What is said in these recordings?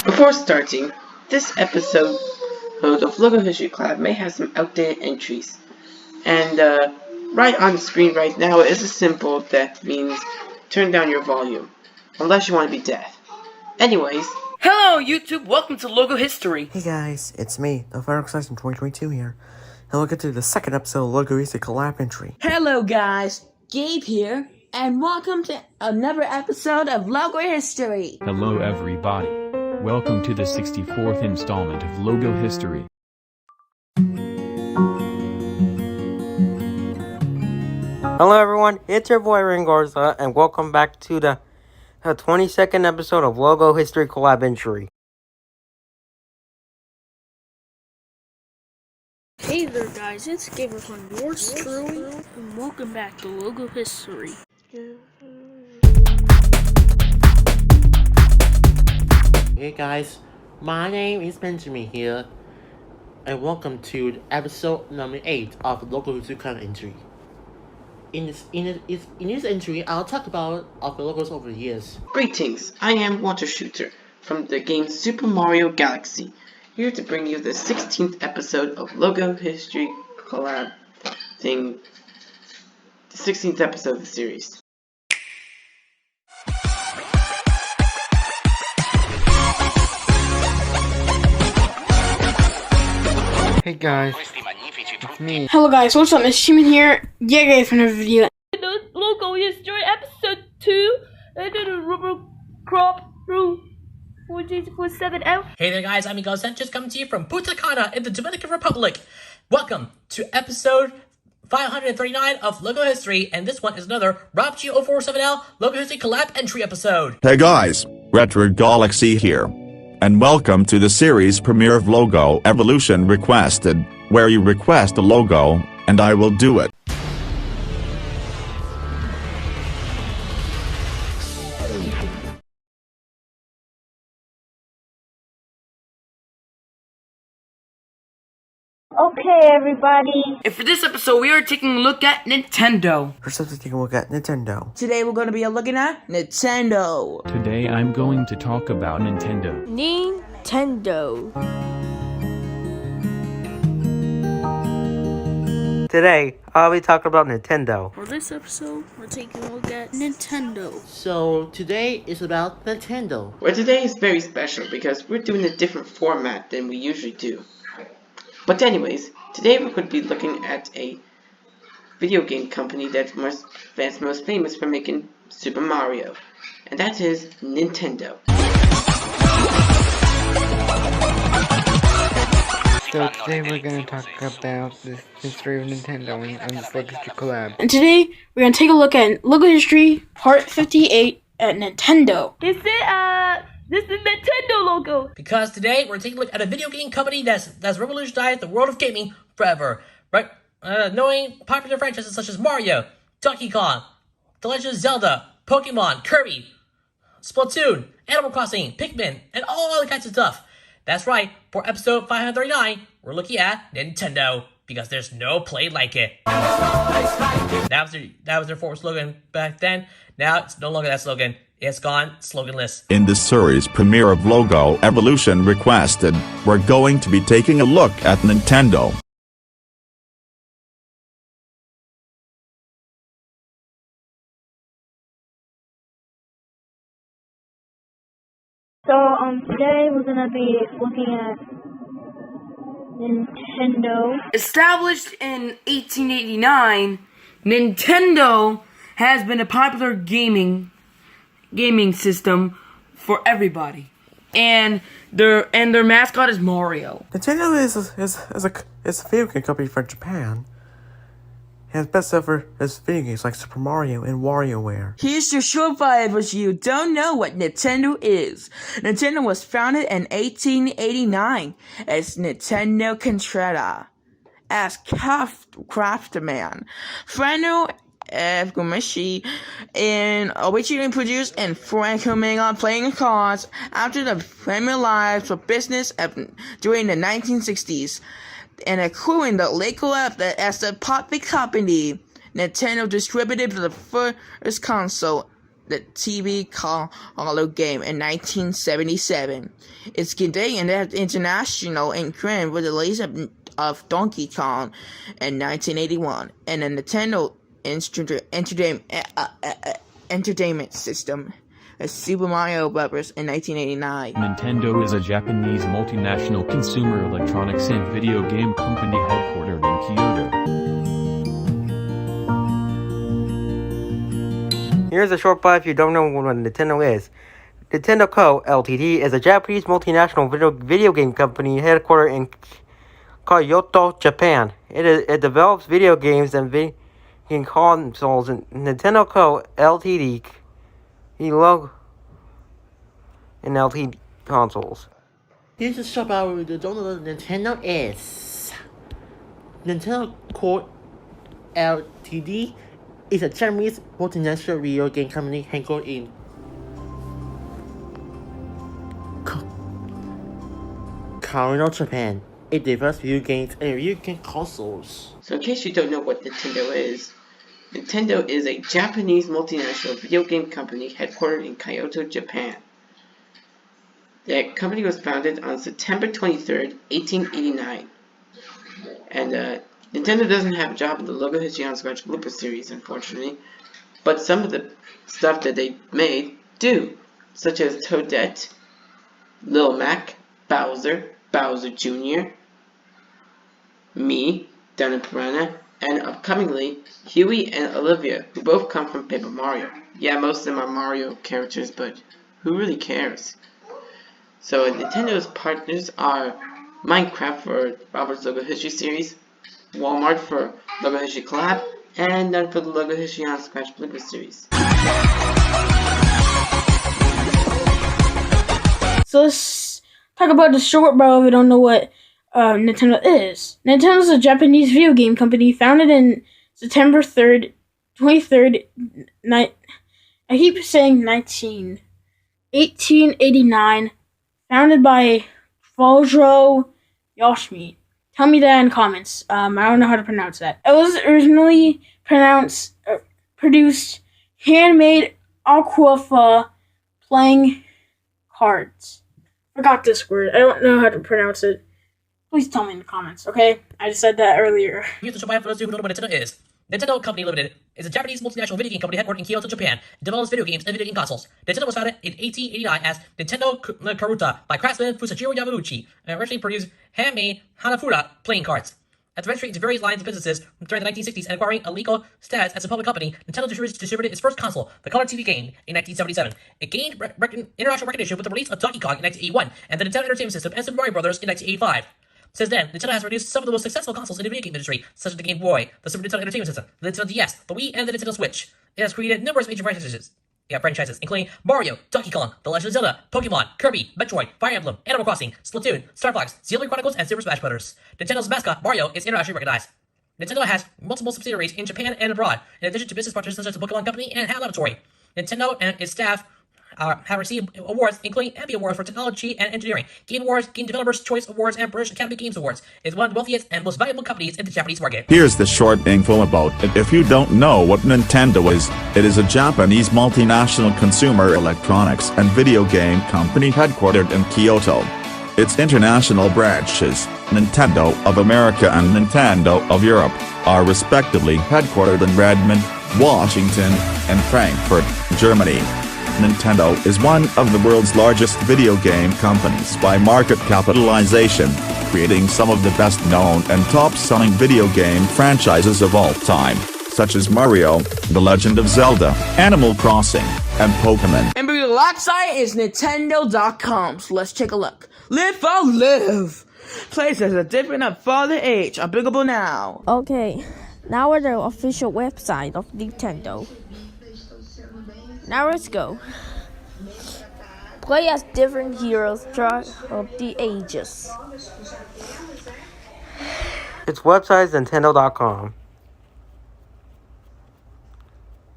Before starting, this episode of Logo History Collab may have some outdated entries. And right on the screen right now is a symbol that means turn down your volume, unless you want to be deaf. Anyways. Hello YouTube, welcome to Logo History. Hey guys, it's me, the Fire Excited from 2022 here, and we'll get to the second episode of Logo History Collab entry. Hello guys, Gabe here, and welcome to another episode of Logo History. Hello everybody. Welcome to the 64th installment of Logo History. Hello everyone, it's your boy Ringorza, and welcome back to the 22nd episode of Logo History Collab entry. Hey there guys, it's Gamer from yours truly, and welcome back to Logo History. Hey guys, my name is Benjamin here, and welcome to episode number 8 of Logo History Collab entry. In this entry, I'll talk about the logos over the years. Greetings, I am Water Shooter from the game Super Mario Galaxy, here to bring you the 16th episode of Logo History Collab thing, the 16th episode of the series. Hey guys, it's me. Hello guys, what's up? It's Shimon here. Yeah guys, for another video. Logo History episode 2. I did a rubber crop through 4G47L. Hey there guys, I'm Miguel Sanchez coming to you from Punta Cana in the Dominican Republic. Welcome to episode 539 of Logo History, and this one is another Rob G047L Logo History Collab entry episode. Hey guys, Retro Galaxy here. And welcome to the series premiere of Logo Evolution Requested, where you request a logo, and I will do it. Okay, everybody. And for this episode, we are taking a look at Nintendo. First up, let's take a look at Nintendo. Today we're going to be looking at Nintendo. Today I'm going to talk about Nintendo. Nintendo. Today, I'll be talking about Nintendo. For this episode, we're taking a look at Nintendo. So today is about Nintendo. Well, today is very special because we're doing a different format than we usually do. But anyways, today we're going to be looking at a video game company that's most famous for making Super Mario, and that is Nintendo. So today we're going to talk about the history of Nintendo on this Logo History Collab. And today, we're going to take a look at Logo History Part 58 at Nintendo. This is Nintendo logo. Because today we're taking a look at a video game company that's revolutionized the world of gaming forever, right? Knowing popular franchises such as Mario, Donkey Kong, The Legend of Zelda, Pokemon, Kirby, Splatoon, Animal Crossing, Pikmin, and all other kinds of stuff. That's right, for episode 539, we're looking at Nintendo, because there's no play like it. That was their former slogan back then. Now it's no longer that slogan. It's gone sloganless. In this series premiere of Logo Evolution Requested, we're going to be taking a look at Nintendo. So, today we're gonna be looking at Nintendo. Established in 1889, Nintendo has been a popular gaming system for everybody, and their mascot is Mario. Nintendo is a video game company from Japan. It has best ever as video games like Super Mario and WarioWare. Here's your short bio for you don't know what Nintendo is. Nintendo was founded in 1889 as Nintendo Contrera, as craftsman, Fernando Gumishi, and originally produced and Frank Omega playing cards after the family lives of business during the 1960s, and accruing the Logo as the public company. Nintendo distributed the first console the TV console game in 1977. It's contained an international imprint with the release of Donkey Kong in 1981 and a Nintendo entertainment system, a Super Mario Bros. In 1989. Nintendo is a Japanese multinational consumer electronics and video game company headquartered in Kyoto. Here's a short bio if you don't know what Nintendo is. Nintendo Co., Ltd. is a Japanese multinational video game company headquartered in Kyoto, Japan. It develops video games and video game consoles. Nintendo Co., Ltd. Logo and LTD consoles. Here's a short about what you don't know what Nintendo is. Nintendo Co., Ltd. is a Japanese multinational video game company headquartered in Kyoto, Japan. It develops video games and video game consoles. So in case you don't know what Nintendo is a Japanese multinational video game company headquartered in Kyoto, Japan. The company was founded on September 23rd, 1889. And Nintendo doesn't have a job in the Logo History and Scratch Blooper series, unfortunately. But some of the stuff that they made do, such as Toadette, Lil Mac, Bowser, Bowser Jr., me, Donna Piranha, and upcomingly, Huey and Olivia, who both come from Paper Mario. Yeah, most of them are Mario characters, but who really cares? So Nintendo's partners are Minecraft for Robert's Logo History series, Walmart for Logo History Collab, and none for the Logo History on Scratch Blooper series. So let's talk about the short bio if you don't know what Nintendo is. Nintendo is a Japanese video game company founded in September 23rd, I keep saying 1889, founded by Fujiro Yoshimi. Tell me that in comments. I don't know how to pronounce that. It was originally produced handmade aquafa playing cards. Forgot this word. I don't know how to pronounce it. Please tell me in the comments, okay? I just said that earlier. Here's the show for those who don't know what Nintendo is. Nintendo Company Limited is a Japanese multinational video game company headquartered in Kyoto, Japan. It develops video games and video game consoles. Nintendo was founded in 1889 as Nintendo Karuta by craftsman Fusajiro Yamauchi and originally produced handmade Hanafura playing cards. After venturing into various lines of businesses during the 1960s and acquiring a legal status as a public company, Nintendo distributed its first console, the Color TV game, in 1977. It gained international recognition with the release of Donkey Kong in 1981 and the Nintendo Entertainment System and Super Mario Bros. In 1985. Since then, Nintendo has produced some of the most successful consoles in the video game industry, such as the Game Boy, the Super Nintendo Entertainment System, the Nintendo DS, the Wii, and the Nintendo Switch. It has created numerous major franchises, including Mario, Donkey Kong, The Legend of Zelda, Pokemon, Kirby, Metroid, Fire Emblem, Animal Crossing, Splatoon, Star Fox, Xenoblade Chronicles, and Super Smash Bros. Nintendo's mascot, Mario, is internationally recognized. Nintendo has multiple subsidiaries in Japan and abroad, in addition to business partners such as the Pokemon Company and HAL Laboratory. Nintendo and its staff have received awards, including Emmy Award for Technology and Engineering, Game Awards, Game Developers' Choice Awards, and British Academy Games Awards. It is one of the wealthiest and most valuable companies in the Japanese market. Here's the short info about it. If you don't know what Nintendo is, it is a Japanese multinational consumer electronics and video game company headquartered in Kyoto. Its international branches, Nintendo of America and Nintendo of Europe, are respectively headquartered in Redmond, Washington, and Frankfurt, Germany. Nintendo is one of the world's largest video game companies by market capitalization, creating some of the best-known and top-selling video game franchises of all time, such as Mario, The Legend of Zelda, Animal Crossing, and Pokemon. And the last site is Nintendo.com, so let's take a look. Live for live! Places are dipping up for the age, applicable now. Okay, now we're the official website of Nintendo. Now let's go. Play as different heroes throughout the ages. Its website is Nintendo.com.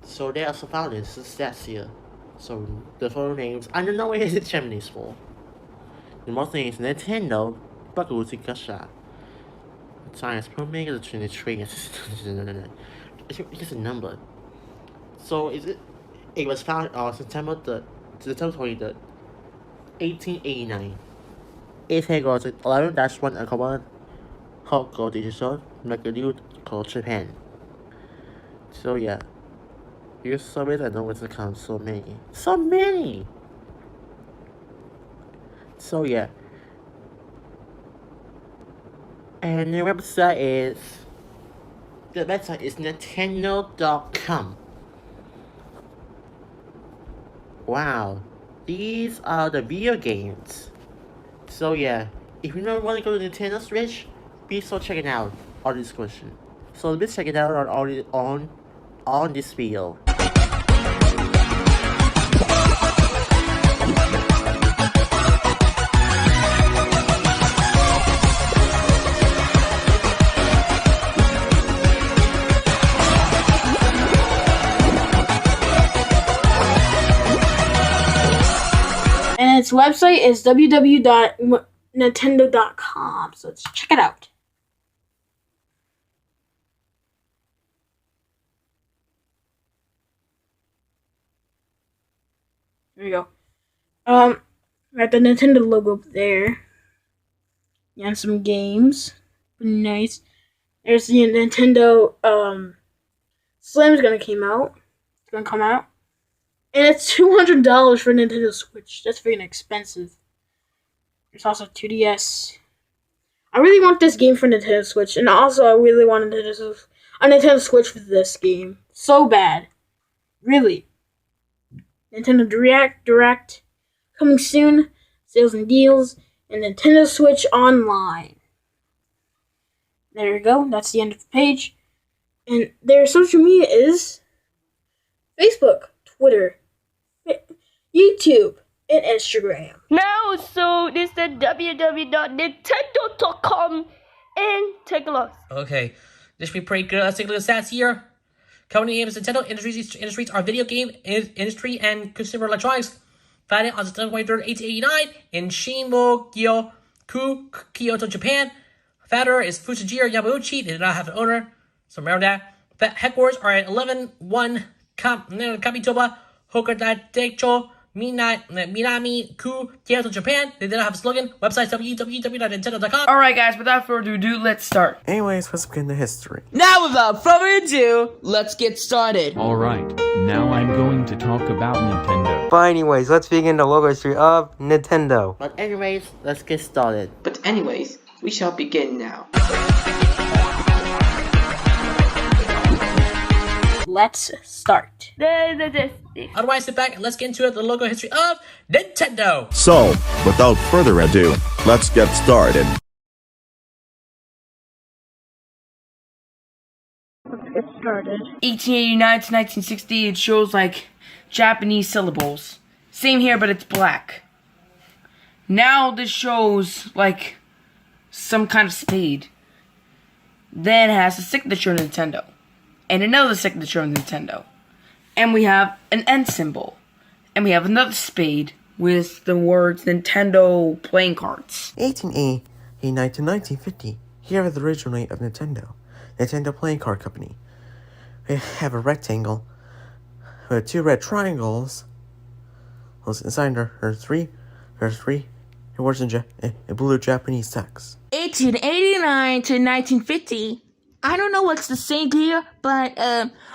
So they also found this stats here. So the full names, I don't know what is it Japanese for. The most thing is Nintendo, Bakuzi Kasha. Science Pro Mega 23. It's just a number. So is it It was founded on September 23rd, 1889. Its headquarters is 11-1 and common Hokkaido Digital Magazine called Japan. So yeah, here's some ways I know what's account so many. So many! So yeah. And the website is Nintendo.com. Wow, these are the video games. So yeah, if you don't want to go to Nintendo Switch, be sure to check it out on the description. So let's check it out on this video. And its website is www.nintendo.com. So let's check it out. There we go. Got the Nintendo logo up there. And some games. Pretty nice. There's the Nintendo Slim's gonna come out. It's gonna come out. And it's $200 for Nintendo Switch. That's very expensive. There's also 2DS. I really want this game for Nintendo Switch, and also I really want a Nintendo Switch with this game. So bad. Really. Nintendo Direct coming soon. Sales and deals. And Nintendo Switch Online. There you go. That's the end of the page. And their social media is Facebook, Twitter, YouTube, and Instagram. Now, so this is the www.nintendo.com and take a look. Okay, this should be pretty good. Let's take a look at stats here. Company name is Nintendo. Industries are video game industry and consumer electronics. Founded on September 23rd, 1889 in Shimogyo-ku, Kyoto, Japan. Founder is Fusajiro Yamauchi. They do not have an owner, so remember that. Headquarters are at 11-1 Kamitoba, Hokkaido, Minami-ku, Kyoto, Japan. They do not have a slogan. Website www.nintendo.com. Alright guys, without further ado, let's start. Anyways, let's begin the history. Now, without further ado, let's get started. Alright, now I'm going to talk about Nintendo. But anyways, let's begin the logo history of Nintendo. But anyways, let's get started. But anyways, we shall begin now. Let's start. Otherwise, sit back and let's get into it. The logo history of Nintendo. So, without further ado, let's get started. Let's get started. 1889 to 1960, it shows like Japanese syllables. Same here, but it's black. Now this shows like some kind of spade. Then it has a signature of Nintendo. And another signature of Nintendo. And we have an N symbol. And we have another spade with the words Nintendo playing cards. 1889 to 1950. Here is the original name of Nintendo. Nintendo Playing Card Company. We have a rectangle with two red triangles. Inside there's three words in blue Japanese text. 1889 to 1950. I don't know what's the same here, but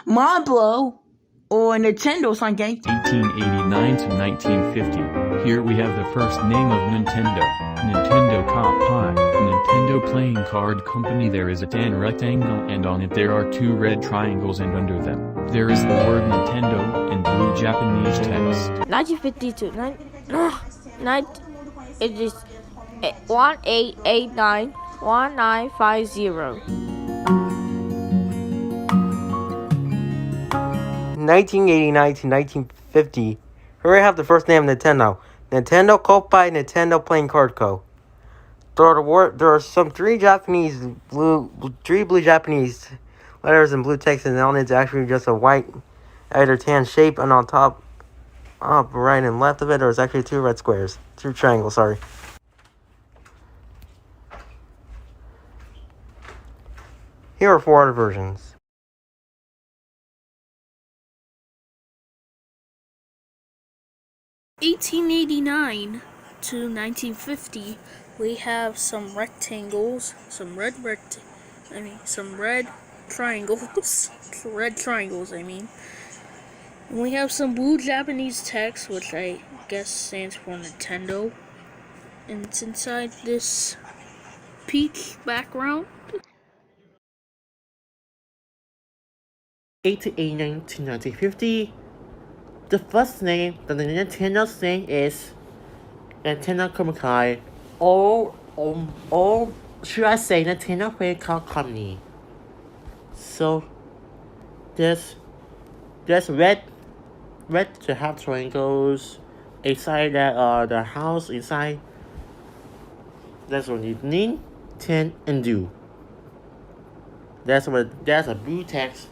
Marlboro or Nintendo something. 1889 to 1950. Here we have the first name of Nintendo. Nintendo Cop Pie. Nintendo Playing Card Company. There is a tan rectangle and on it there are two red triangles and under them there is the word Nintendo in blue Japanese text. 1952. It is 1889-1950. 1989 to 1950. Here we have the first name of Nintendo. Nintendo Kopai Nintendo Playing Card Co. There are some three blue Japanese letters in blue text, and on it's actually just a white, either tan shape, and on top, right and left of it, there's actually two red squares, two triangles. Sorry. Here are four other versions. 1889 to 1950, we have some rectangles, some red triangles, red triangles, I mean. And we have some blue Japanese text, which I guess stands for Nintendo. And it's inside this peach background. 1889 to 1950. The first name that the Nintendo's name is Nintendo Komikai, or should I say Nintendo Playing Card Company. So there's red to have triangles inside that the house inside. That's what you need, 10 and do. That's a blue text,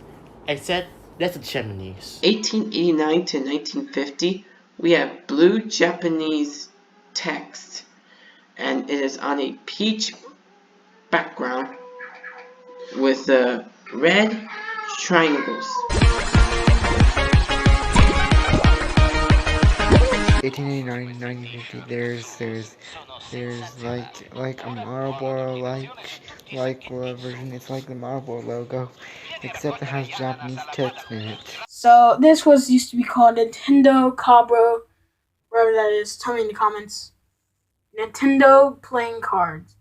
except that's the Japanese. 1889 to 1950, we have blue Japanese text, and it is on a peach background with red triangles. 1889, 1950. There's like a Marlboro like version. It's like the Marlboro logo, except it has Japanese text in it. So this used to be called Nintendo Cabro, wherever that is. Tell me in the comments. Nintendo playing cards.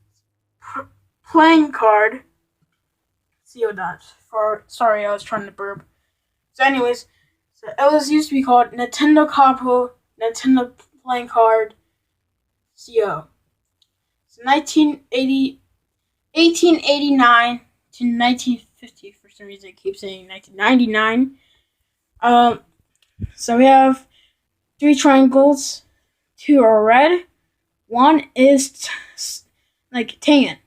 Playing card. CO dot. Sorry, I was trying to burp. So anyways, so it used to be called Nintendo Cabro, Nintendo playing card. CO. So 1889 to 1950. For some reason, I keep saying 1999. So we have 3 triangles. 2 are red. 1 is like tan,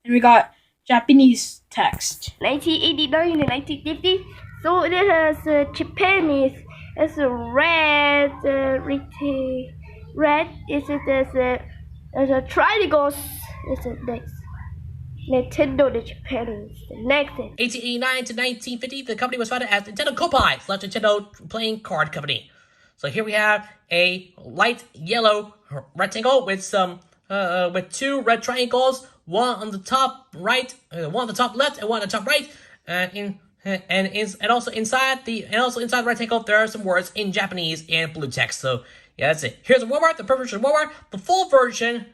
and we got Japanese text. 1989 to 1950. So it has Japanese. It's red. Red is it as a triangles. It's a next. Nintendo the Japanese. The next thing. 1889 to 1950, the company was founded as Nintendo Kopai / Nintendo Playing Card Company. So here we have a light yellow rectangle with some with 2 red triangles, one on the top right, one on the top left, and one on the top right. And also inside the rectangle there are some words in Japanese and blue text. So yeah, that's it. Here's the Walmart, the perfect version of Walmart, the full version,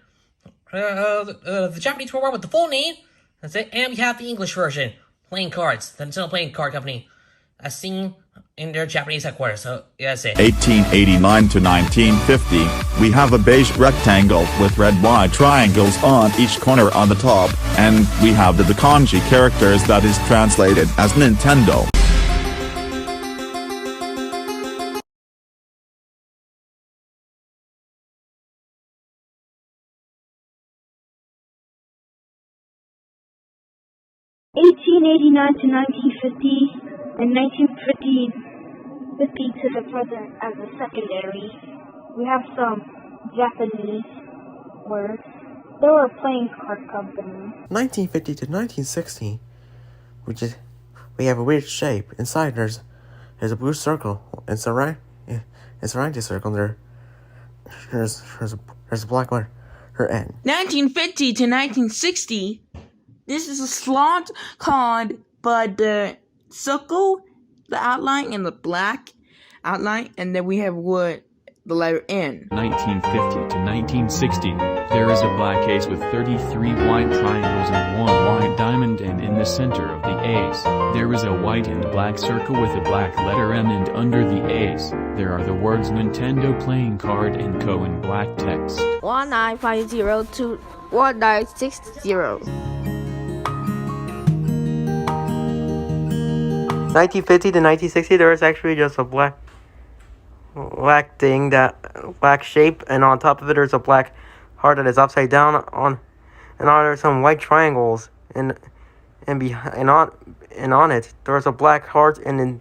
the Japanese Walmart with the full name. That's it. And we have the English version, Playing Cards, the Nintendo Playing Card Company, as seen in their Japanese headquarters. So yeah, that's it. 1889 to 1950, we have a beige rectangle with red wide triangles on each corner on the top, and we have the kanji characters that is translated as Nintendo. (1889 to 1950) and 1950 to the present as a secondary. We have some Japanese words. They were a playing card company. 1950 to 1960, we have a weird shape. Inside there's a blue circle. It's a right circle. There's a black letter. Her N. 1950 to 1960. This is a slot card, but the circle, the outline, and the black outline, and then we have the letter N. 1950 to 1960, there is a black ace with 33 white triangles and 1 white diamond, and in the center of the ace, there is a white and black circle with a black letter M, and under the ace, there are the words Nintendo Playing Card & Co. in black text. 1950 to 1960. 1950 to 1960, there is actually just a black thing, that black shape, and on top of it there's a black heart that is upside down and there's some white triangles, and on it there's a black heart, and on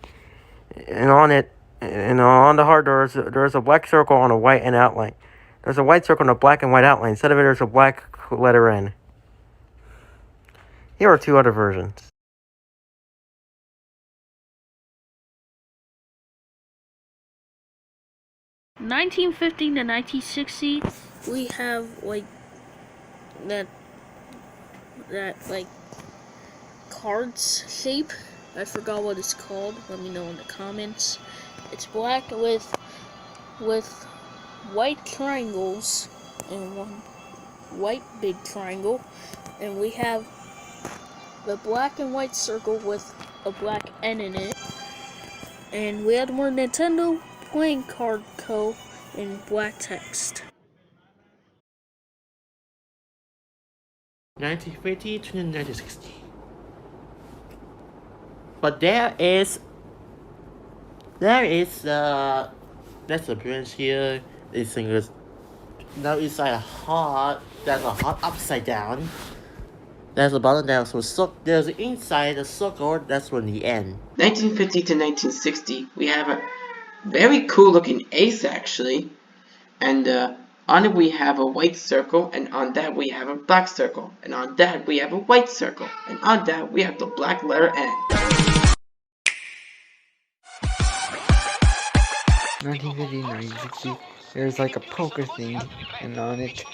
the heart there's a black circle on a white and outline. There's a white circle on a black and white outline. Instead of it there's a black letter N. Here are 2 other versions. 1950 to 1960, we have like that like cards shape. I forgot what it's called. Let me know in the comments. It's black with white triangles and one white big triangle, and we have the black and white circle with a black N in it, and we had more Nintendo Playing Card Co. in black text. 1950 to 1960. But there is that's the branch here. This thing is now inside a heart. There's a heart upside down. There's a bottom down, so there's inside the circle. That's when the end. 1950 to 1960, we have a very cool looking ace actually, and on it we have a white circle, and on that we have a black circle, and on that we have a white circle, and on that we have the black letter N. 1950, 1960, there's like a poker thing, and on it,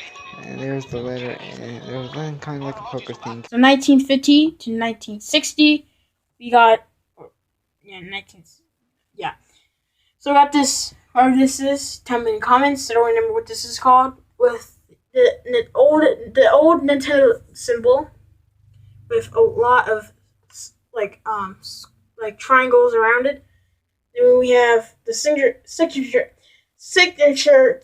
and there's the letter N. There was one kind of like a poker thing. So 1950 to 1960, we got, So we got this, whatever this is, tell me in the comments. I don't remember what this is called, with the old Nintendo symbol, with a lot of like triangles around it. Then we have the signature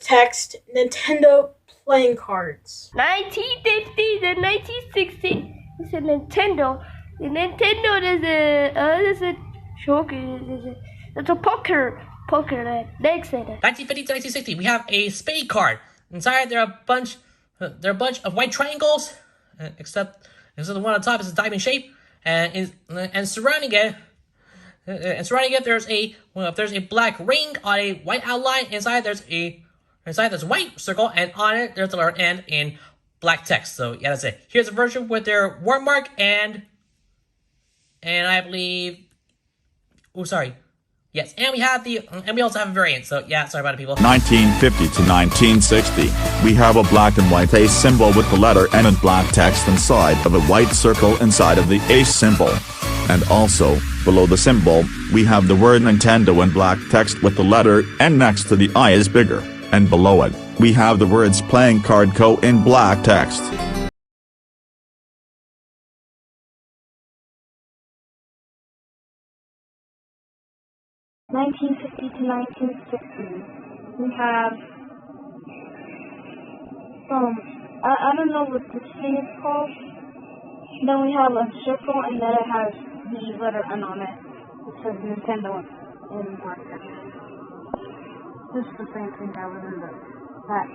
text, Nintendo playing cards. 1950 to 1960. It's a Nintendo. The Nintendo is a joker. It's a poker. Next. 1950 to 1960, we have a spade card. Inside there are a bunch of white triangles, except the one on top is a diamond shape, and surrounding it. There's a black ring on a white outline. Inside there's a white circle, and on it there's the letter N in black text. So yeah, that's it. Here's a version with their watermark and I believe. Oh, sorry. Yes, and we also have a variant. So yeah, sorry about it, people. 1950 to 1960, we have a black and white ace symbol with the letter N and black text inside of a white circle inside of the ace symbol. And also, below the symbol, we have the word Nintendo in black text with the letter N next to the I is bigger, and below it, we have the words Playing Card Co. in black text. 1950 to 1960. We have some, I don't know what this thing is called. Then we have a circle, and then it has the letter N on it. It says Nintendo in black text. This is the same thing that was in that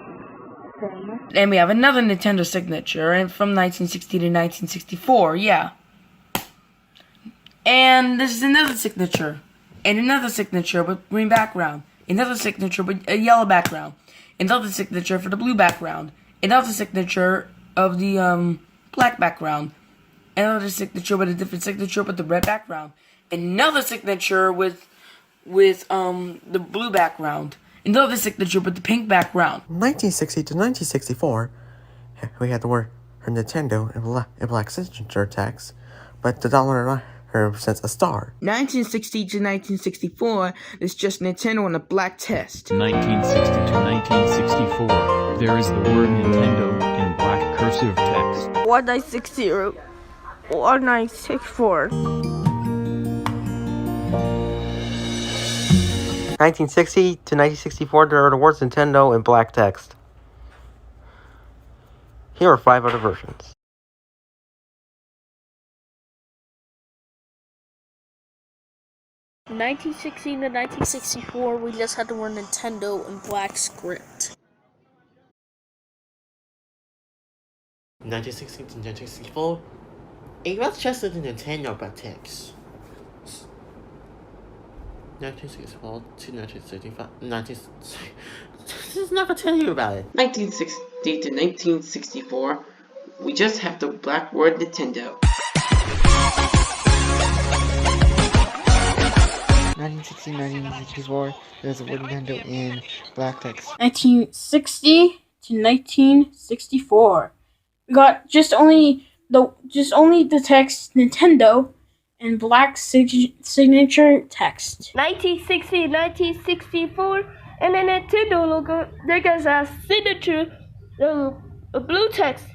thing. And we have another Nintendo signature, and from 1960 to 1964, yeah. And this is another signature. And another signature with green background. Another signature with a yellow background. Another signature for the blue background. Another signature of the black background. Another signature with a different signature with the red background. Another signature with the blue background. Another signature with the pink background. 1960 to 1964, we had the word Nintendo in black signature text, but the dollar represents a star. 1960 to 1964, it's just Nintendo in a black text. 1960 to 1964, there is the word Nintendo in black cursive text. 1960, 1964. 1960 to 1964, there are the words Nintendo in black text. Here are 5 other versions. 1960 to 1964, we just had the word Nintendo in black script. 1960 to 1964, it was just the Nintendo black text. 1964 to 1935. This is not gonna tell you about it. 1960 to 1964, we just have the black word Nintendo. 1960, 1964, there's a word Nintendo in black text. 1960 to 1964. We got just only the text Nintendo and black signature text. 1960, 1964, and the Nintendo logo. There goes a signature, a blue text.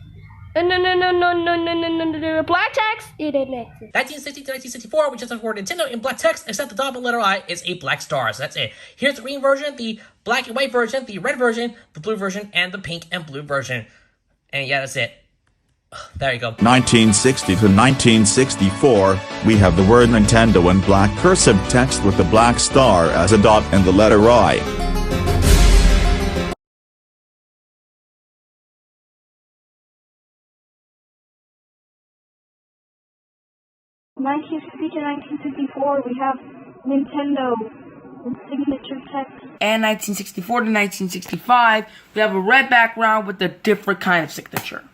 No, black text. It is next. 1960 to 1964, which is the word Nintendo in black text, except the dominant letter I is a black star. So that's it. Here's the green version, the black and white version, the red version, the blue version, and the pink and blue version. And yeah, that's it. There you go. 1960 to 1964, we have the word Nintendo in black cursive text with the black star as a dot and the letter I. 1960 to 1964, we have Nintendo with signature text. And 1964 to 1965, we have a red background with a different kind of signature.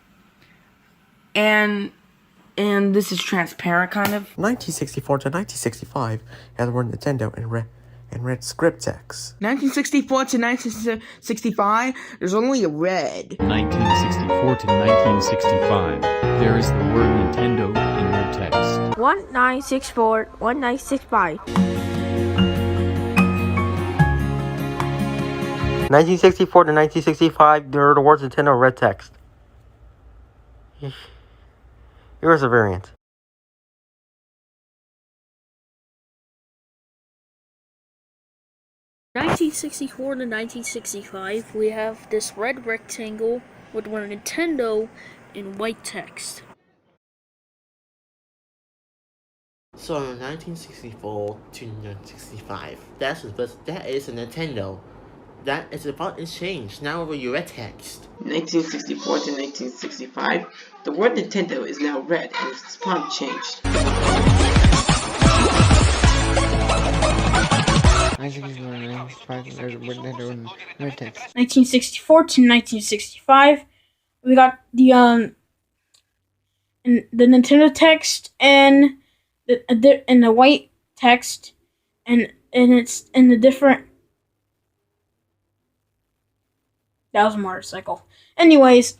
And this is transparent kind of. 1964 to 1965, had the word Nintendo in red script text. 1964 to 1965, there's only a red. 1964 to 1965, there is the word Nintendo in red text. 1964, 1965. 1964 to 1965, there are the words Nintendo in red text. Here's a variant. 1964 to 1965, we have this red rectangle with the word Nintendo in white text. So 1964 to 1965, that is a Nintendo. That is about is changed. Now over your red text. 1964 to 1965, the word Nintendo is now red and its font changed. 1964 to 1965, we got the Nintendo text and the white text, and it's in the different. That was a motorcycle. Anyways,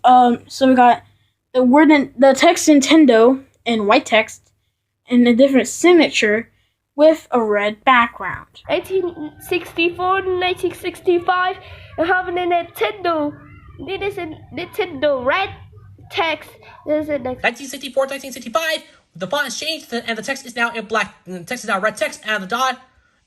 so we got the text Nintendo in white text and a different signature with a red background. 1964 to 1965, and having a Nintendo. It is a Nintendo red text. This is a next. 1964 to 1965, the font has changed and the text is now in black. The text is now red text, and the dot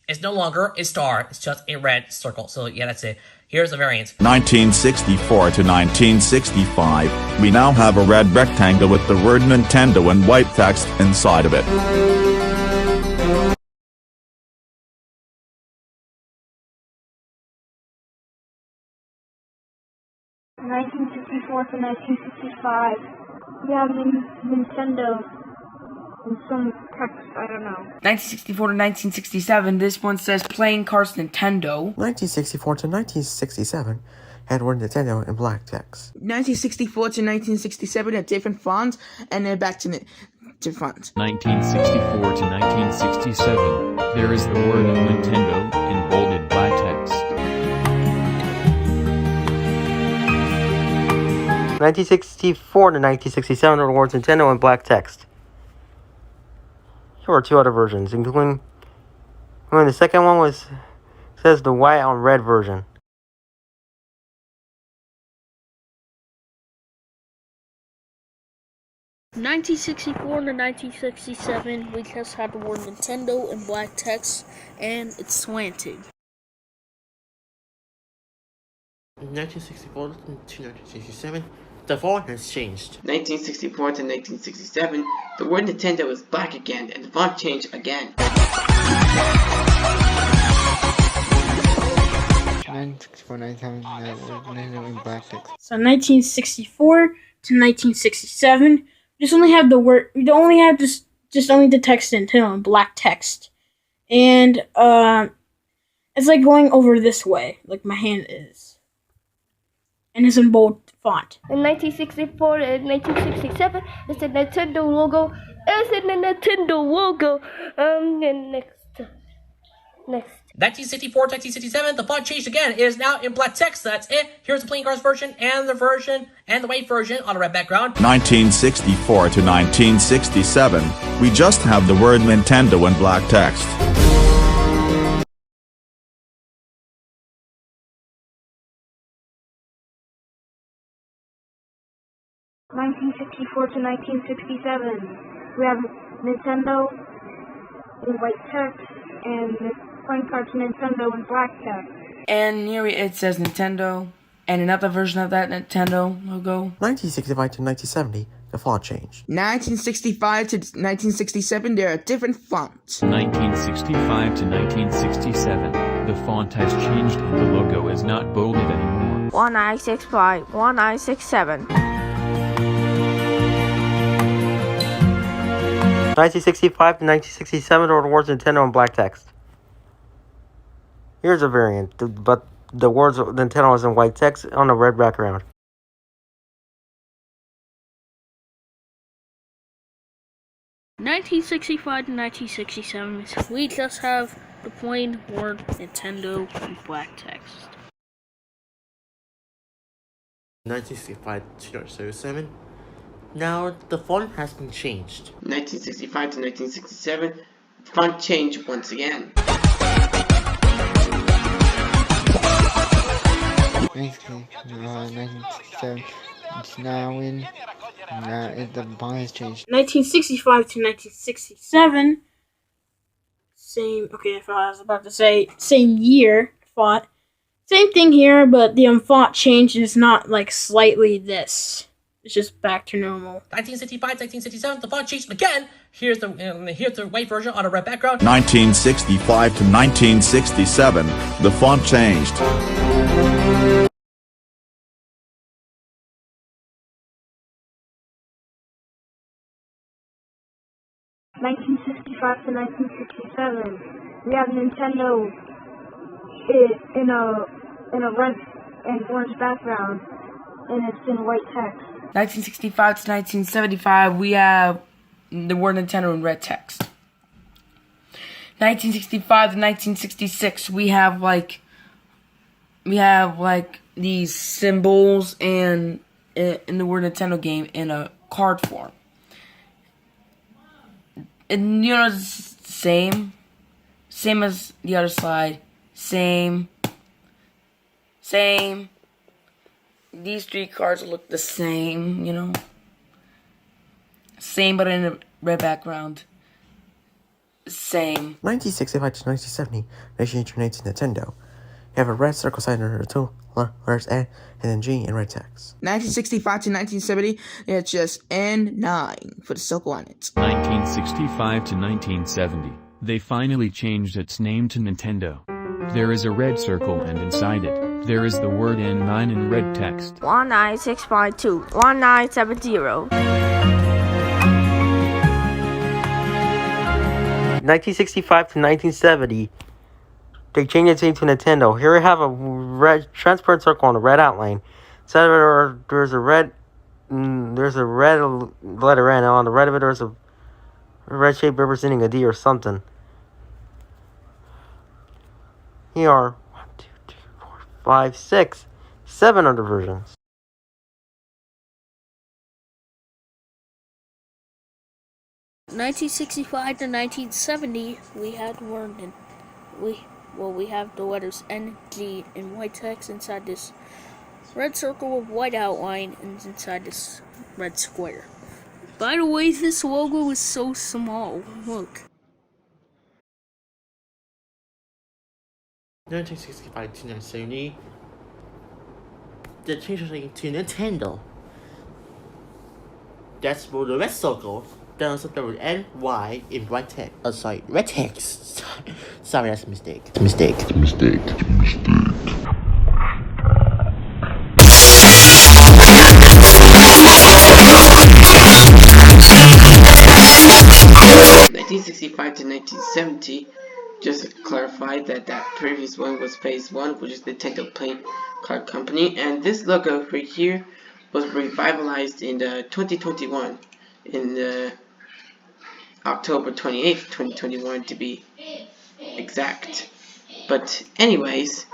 is no longer a star. It's just a red circle. So yeah, that's it. Here's the variant. 1964 to 1965, we now have a red rectangle with the word Nintendo in white text inside of it. 1964 to 1965, we have Nintendo and some text, I don't know. 1964 to 1967, this one says playing cards Nintendo. 1964 to 1967, had word Nintendo in black text. 1964 to 1967, a different font, and then back to font. 1964 to 1967, there is the word Nintendo in bolded black text. 1964 to 1967, the words Nintendo in black text. Here are two other versions, including when the second one says the white on red version. 1964 to 1967, we just had the word Nintendo in black text, and it's slanted. 1964 to 1967, the font has changed. 1964 to 1967, the word Nintendo is black again and the font changed again. 1964, 1967, in black text. So 1964 to 1967, we only have the text Nintendo in black text, and it's like going over this way, like my hand is, and it's in bold font. In 1964 and 1967, it's a Nintendo logo. It's a Nintendo logo. And next. Next. 1964 to 1967, the font changed again. It is now in black text. That's it. Here's the playing cards version and the white version on a red background. 1964 to 1967, we just have the word Nintendo in black text. 1964 to 1967, we have Nintendo in white text and playing cards Nintendo in black text. And near it says Nintendo, and another version of that Nintendo logo. 1965 to 1970, the font changed. 1965 to 1967, there are different fonts. 1965 to 1967, the font has changed and the logo is not bolded anymore. 1965, 1967. 1965 to 1967, the words Nintendo in black text. Here's a variant, but the words Nintendo is in white text on a red background. 1965 to 1967, we just have the plain word Nintendo in black text. 1965 to 1967. Now the font has been changed. 1965 to 1967, font change once again. 1967, it's now in. The font has changed. 1965 to 1967. Same. Okay, I thought I was about to say same year font. Same thing here, but the font changed and it's not like slightly this. It's just back to normal. 1965 to 1967, the font changed again. Here's the white version on a red background. 1965 to 1967, the font changed. 1965 to 1967, we have Nintendo in a red and orange background, and it's in white text. 1965 to 1975, we have the word Nintendo in red text. 1965 to 1966, we have like these symbols and in the word Nintendo game in a card form. And you know, it's same as the other slide. Same. These three cards look the same, you know. Same, but in a red background. Same. 1965 to 1970, they changed your name to Nintendo. You have a red circle sign under the two letters N and then G in red text. 1965 to 1970, it's just N9 for the circle on it. 1965 to 1970, they finally changed its name to Nintendo. There is a red circle and inside it, there is the word N9 in red text. 19652, 1970. 1965 to 1970, they changed its name to Nintendo. Here we have a red transparent circle on a red outline. Inside of it, there's a red letter N, and on the right of it there's a red shape representing a D or something. Here are 1, 2, 3, 4, 5, 6, 7 other versions. In 1965 to 1970, we had learned we have the letters N, G in white text inside this red circle with white outline and inside this red square. By the way, this logo is so small. Look. 1965 to 1970, they changed the name to Nintendo. That's for the red circle. Then also the word N-Y in white text. Oh, sorry, red text. Sorry, that's a mistake. It's a mistake. It's a mistake. It's a mistake. 1965 to 1970, just to clarify that previous one was Phase 1, which is Nintendo Playing Card Company, and this logo right here was revitalized in 2021, in October 28th, 2021 to be exact. But anyways,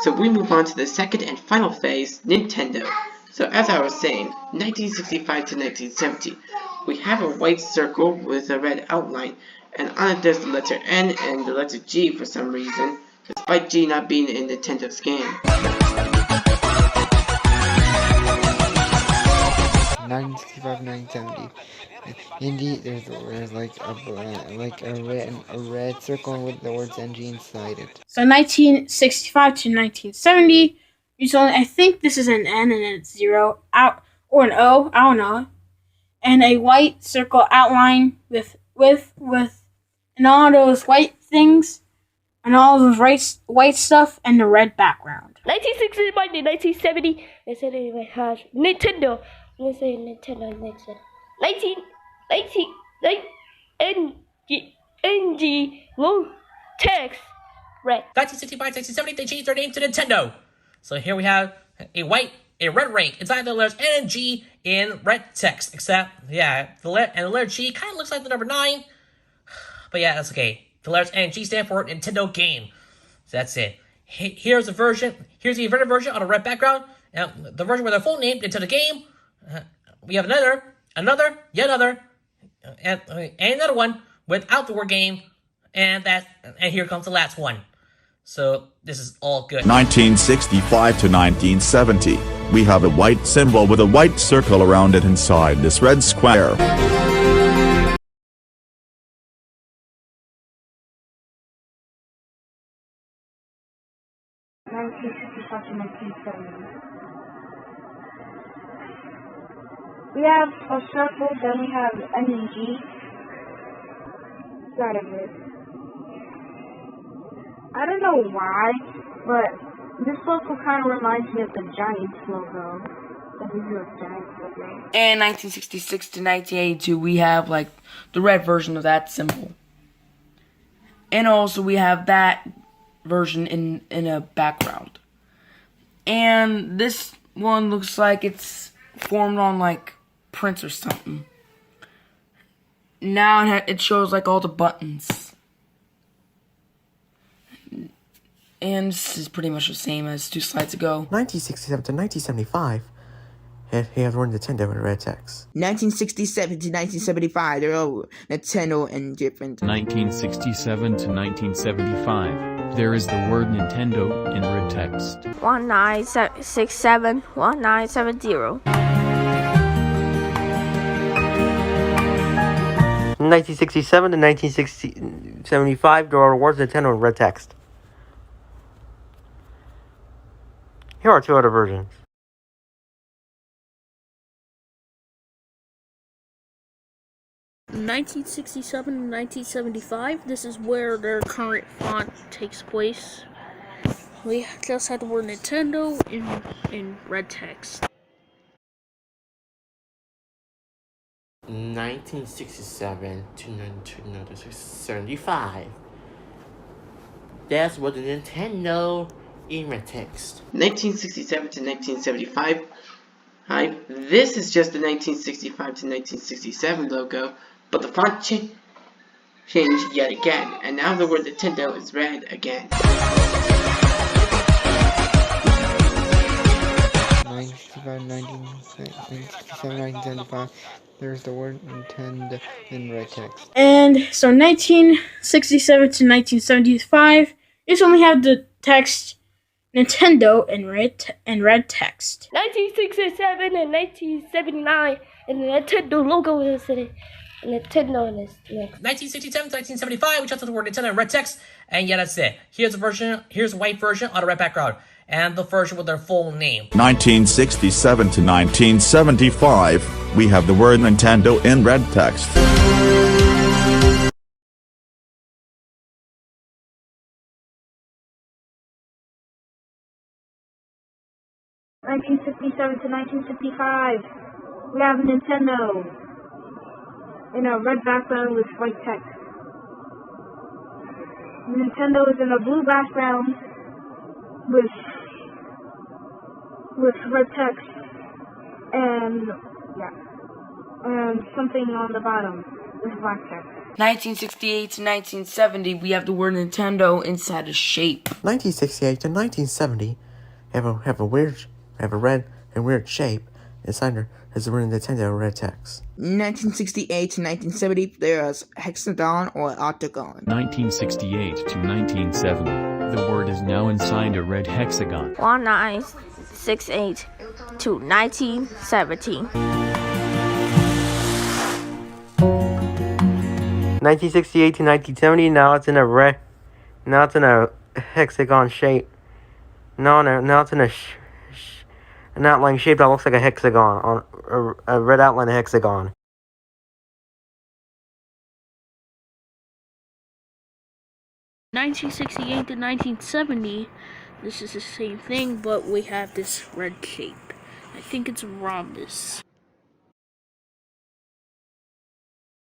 so we move on to the second and final phase, Nintendo. So as I was saying, 1965 to 1970, we have a white circle with a red outline, and on it there's the letter N and the letter G for some reason, despite G not being in Nintendo's game. 1965, 1970. Indeed, there's like a red circle with the words NG inside it. So 1965 to 1970, I think this is an N and it's 0 out or an O, I don't know, and a white circle outline with and all those white things and all those white stuff and the red background. 1965 to 1970, they said it has Nintendo. Let's say Nintendo next one. 19NG low text red. 1965, 1970, they changed their name to Nintendo. So here we have a red ring inside the letters N and G in red text. Except, yeah, the letter G kind of looks like the number 9. But yeah, that's okay. The letters N and G stand for Nintendo Game. So that's it. Here's the version. Here's the inverted version on a red background. The version with their full name, Nintendo Game. We have yet another, and another one without the word game, and here comes the last one. So this is all good. 1965 to 1970. We have a white symbol with a white circle around it inside this red square. 1965 to 1970. We have a circle, then we have N and G. Side of it. I don't know why, but this logo kind of reminds me of the Giants logo. The New York Giants logo. And 1966 to 1982, we have like the red version of that symbol. And also we have that version in a background. And this one looks like it's formed on like prints or something. Now it shows like all the buttons. And this is pretty much the same as 2 slides ago. 1967 to 1975. He has word Nintendo in red text. 1967 to 1975, they're all Nintendo and different. 1967 to 1975, there is the word Nintendo in red text. 1967 1970. 1967 to 1975, there are words Nintendo in red text. Here are 2 other versions. 1967 and 1975, this is where their current font takes place. We just had the word Nintendo in red text. 1967 to 1975. That's what the Nintendo in red text. 1967 to 1975. Hi, this is just the 1965 to 1967 logo, but the font changed yet again, and now the word Nintendo is red again. 1965, 1975, there's the word Nintendo in red text. And so 1967 to 1975, you just only have the text Nintendo in red text. 1967 and 1979, and the Nintendo logo is in it. Nintendo in this next. 1967 to 1975, we just have the word Nintendo in red text, and yeah, that's it. Here's a white version on a red background, and the version with their full name. 1967 to 1975, we have the word Nintendo in red text. 1967 to 1965. We have Nintendo in a red background with white text. Nintendo is in a blue background with red text and something on the bottom with black text. 1968 to 1970, we have the word Nintendo inside a shape. 1968 to 1970 have a red and weird shape. Inside there is the word Nintendo red text. 1968 to 1970, there's hexagon or octagon. 1968 to 1970, the word is now inside a red hexagon. 1968 to 1970. 1968 to 1970, now it's in a hexagon shape. Now it's in an outline shape that looks like a hexagon, on a red outline hexagon. (1968 to 1970), this is the same thing, but we have this red shape. I think it's a rhombus.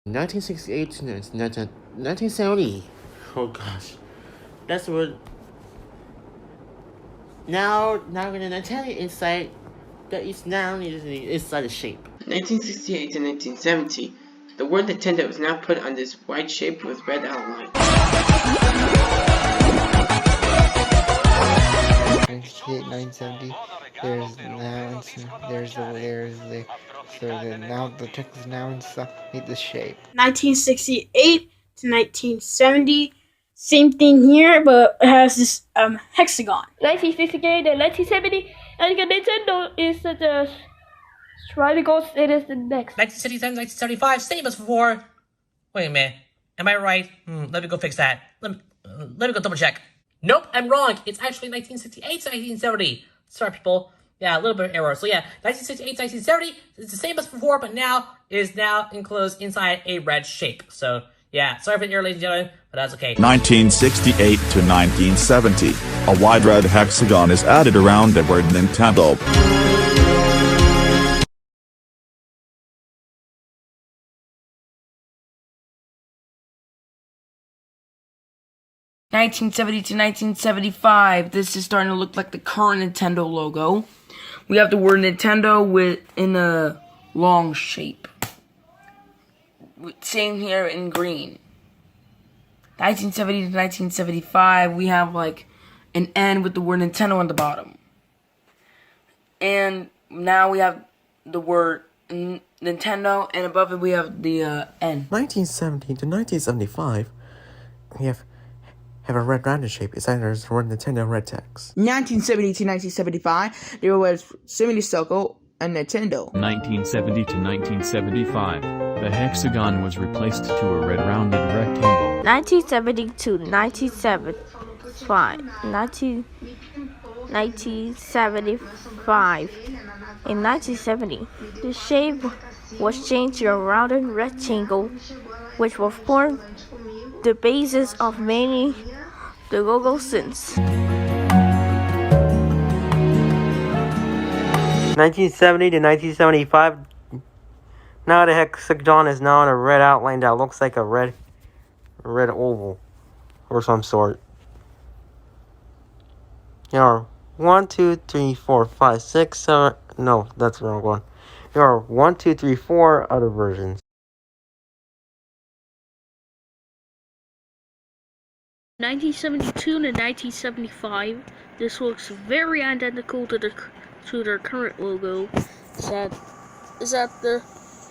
1968 to 1970. Oh gosh. That's what. Now we're gonna tell you inside that it's now inside the shape. 1968 to 1970, the word Nintendo is now put on this white shape with red outline. 1968, 1970. Now the text is now inside the shape. 1968 to 1970. Same thing here, but it has this hexagon. 1968 and 1970, and the Nintendo is the triangle. It is the next. 1967, 1975, same as before. Wait a minute. Am I right? Let me go fix that. Let me go double check. Nope, I'm wrong. It's actually 1968 to 1970. Sorry, people. Yeah, a little bit of error. So yeah, 1968 to 1970 is the same as before, but now is now enclosed inside a red shape. So yeah, sorry for the error, ladies and gentlemen, but that's okay. 1968 to 1970, a wide red hexagon is added around the word Nintendo. 1970 to 1975, this is starting to look like the current Nintendo logo. We have the word Nintendo in a long shape. Same here in green. 1970 to 1975, we have like an N with the word Nintendo on the bottom. And now we have the word Nintendo, and above it we have the N. 1970 to 1975, we have a red rounded shape. It's either the word Nintendo red text. 1970 to 1975, there was semicircle and Nintendo. 1970 to 1975, the hexagon was replaced to a red rounded rectangle. 1970 to 1975. 1975. In 1970, the shape was changed to a rounded rectangle, which will form the basis of many the logo since. 1970 to 1975. Now the hexagon is now in a red outline that looks like a red oval or some sort. There are 1, 2, 3, 4, 5, 6, 7. No, that's the wrong one. There are 1, 2, 3, 4 other versions. 1972 to 1975, this looks very identical to their current logo.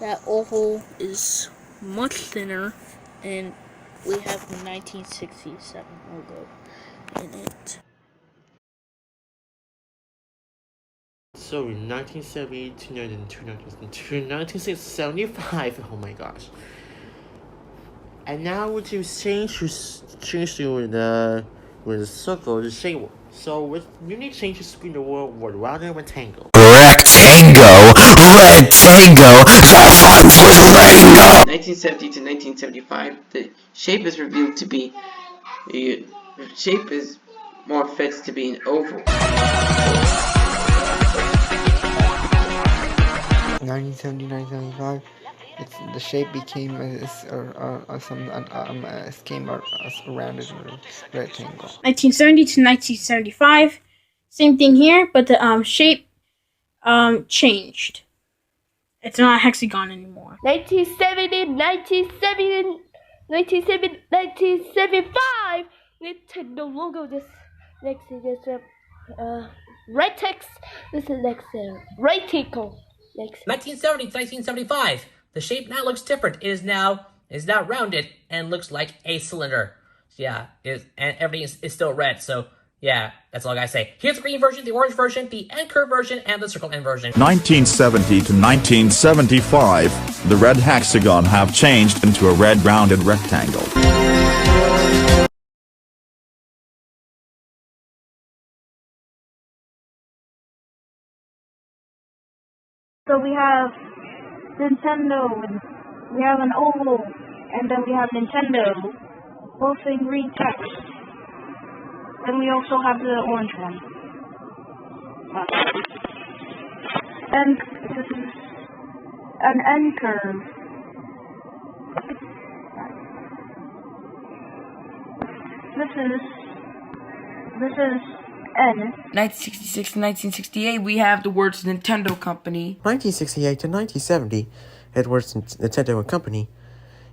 That oval is much thinner, and we have the 1967 logo in it. So in 1970 to 1975, oh my gosh. And now we just change to the circle, the shape. So we need to change the screen the word round and rectangle. Rectangle. 1970 to 1975, the shape is revealed to be more fits to be an oval. 1970, 1975. The shape became a rounded rectangle. 1970 to 1975, same thing here, but the shape changed. It's not a hexagon anymore. 1970, 1970, 1975, Nintendo logo. This next thing is red text. This is next rectangle. Next. 1970 to 1975. The shape now looks different. It is now rounded and looks like a cylinder. Yeah, and everything is still red. So yeah, that's all I gotta say. Here's the green version, the orange version, the end curve version, and the circle end version. 1970 to 1975, the red hexagon have changed into a red rounded rectangle. So we have Nintendo, we have an oval, and then we have Nintendo, both in green text. And we also have the orange one. And this is an N curve. This is N. 1966 to 1968, we have the words Nintendo Company. 1968 to 1970, it was Nintendo and Company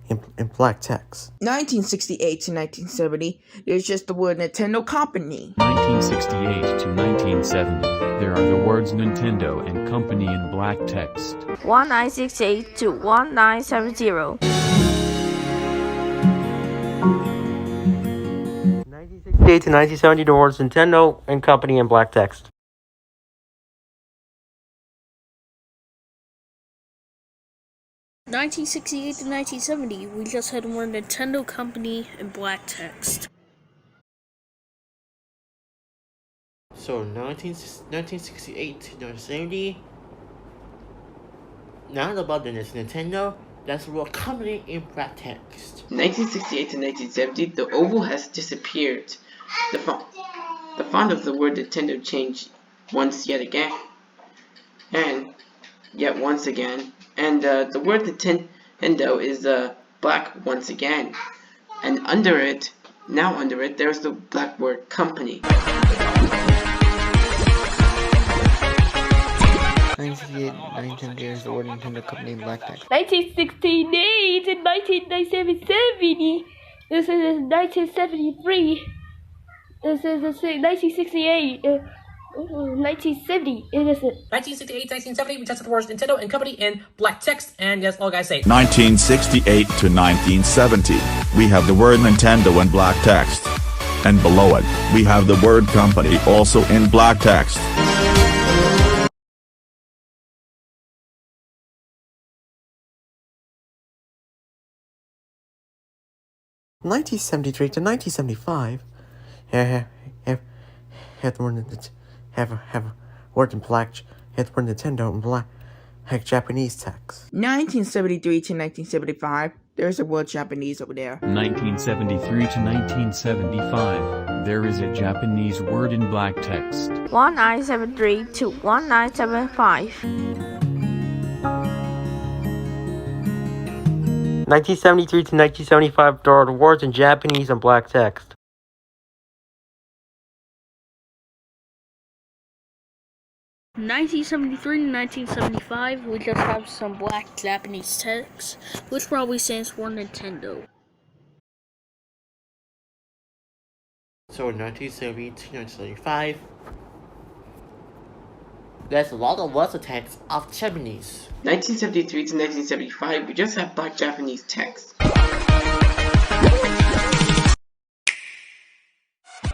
in black text. 1968 to 1970, there's just the word Nintendo Company. 1968 to 1970, there are the words Nintendo and Company in black text. 1968 to 1970. 1968 to 1970, the words Nintendo and Company in black text. 1968 to 1970, we just had the word Nintendo Company in black text. So 1968 to 1970. Not about the Nintendo, that's the word company in black text. 1968 to 1970, the oval has disappeared. The font of the word Nintendo changed once yet again. And yet once again. And the word Nintendo is black once again. And under it, there's the black word company. 1968, 1970, there's the word Nintendo Company in black text. 1968 and 1970. This is 1973. This is 1968. 1970. It is 1968 to 1970, we tested the words Nintendo and Company in black text, and that's all guys say. 1968 to 1970, we have the word Nintendo in black text. And below it, we have the word company also in black text. 1973 to 1975, have the word in black, have the word Nintendo in black, Japanese text. 1973 to 1975, there's a word Japanese over there. 1973 to 1975, there is a Japanese word in black text. 1973 to 1975. 1973 to 1975, there are the words in Japanese and black text. 1973 to 1975, we just have some black Japanese text, which probably stands for Nintendo. So 1970 to 1975, there's a lot of words of text of Japanese. 1973 to 1975, we just have black Japanese text.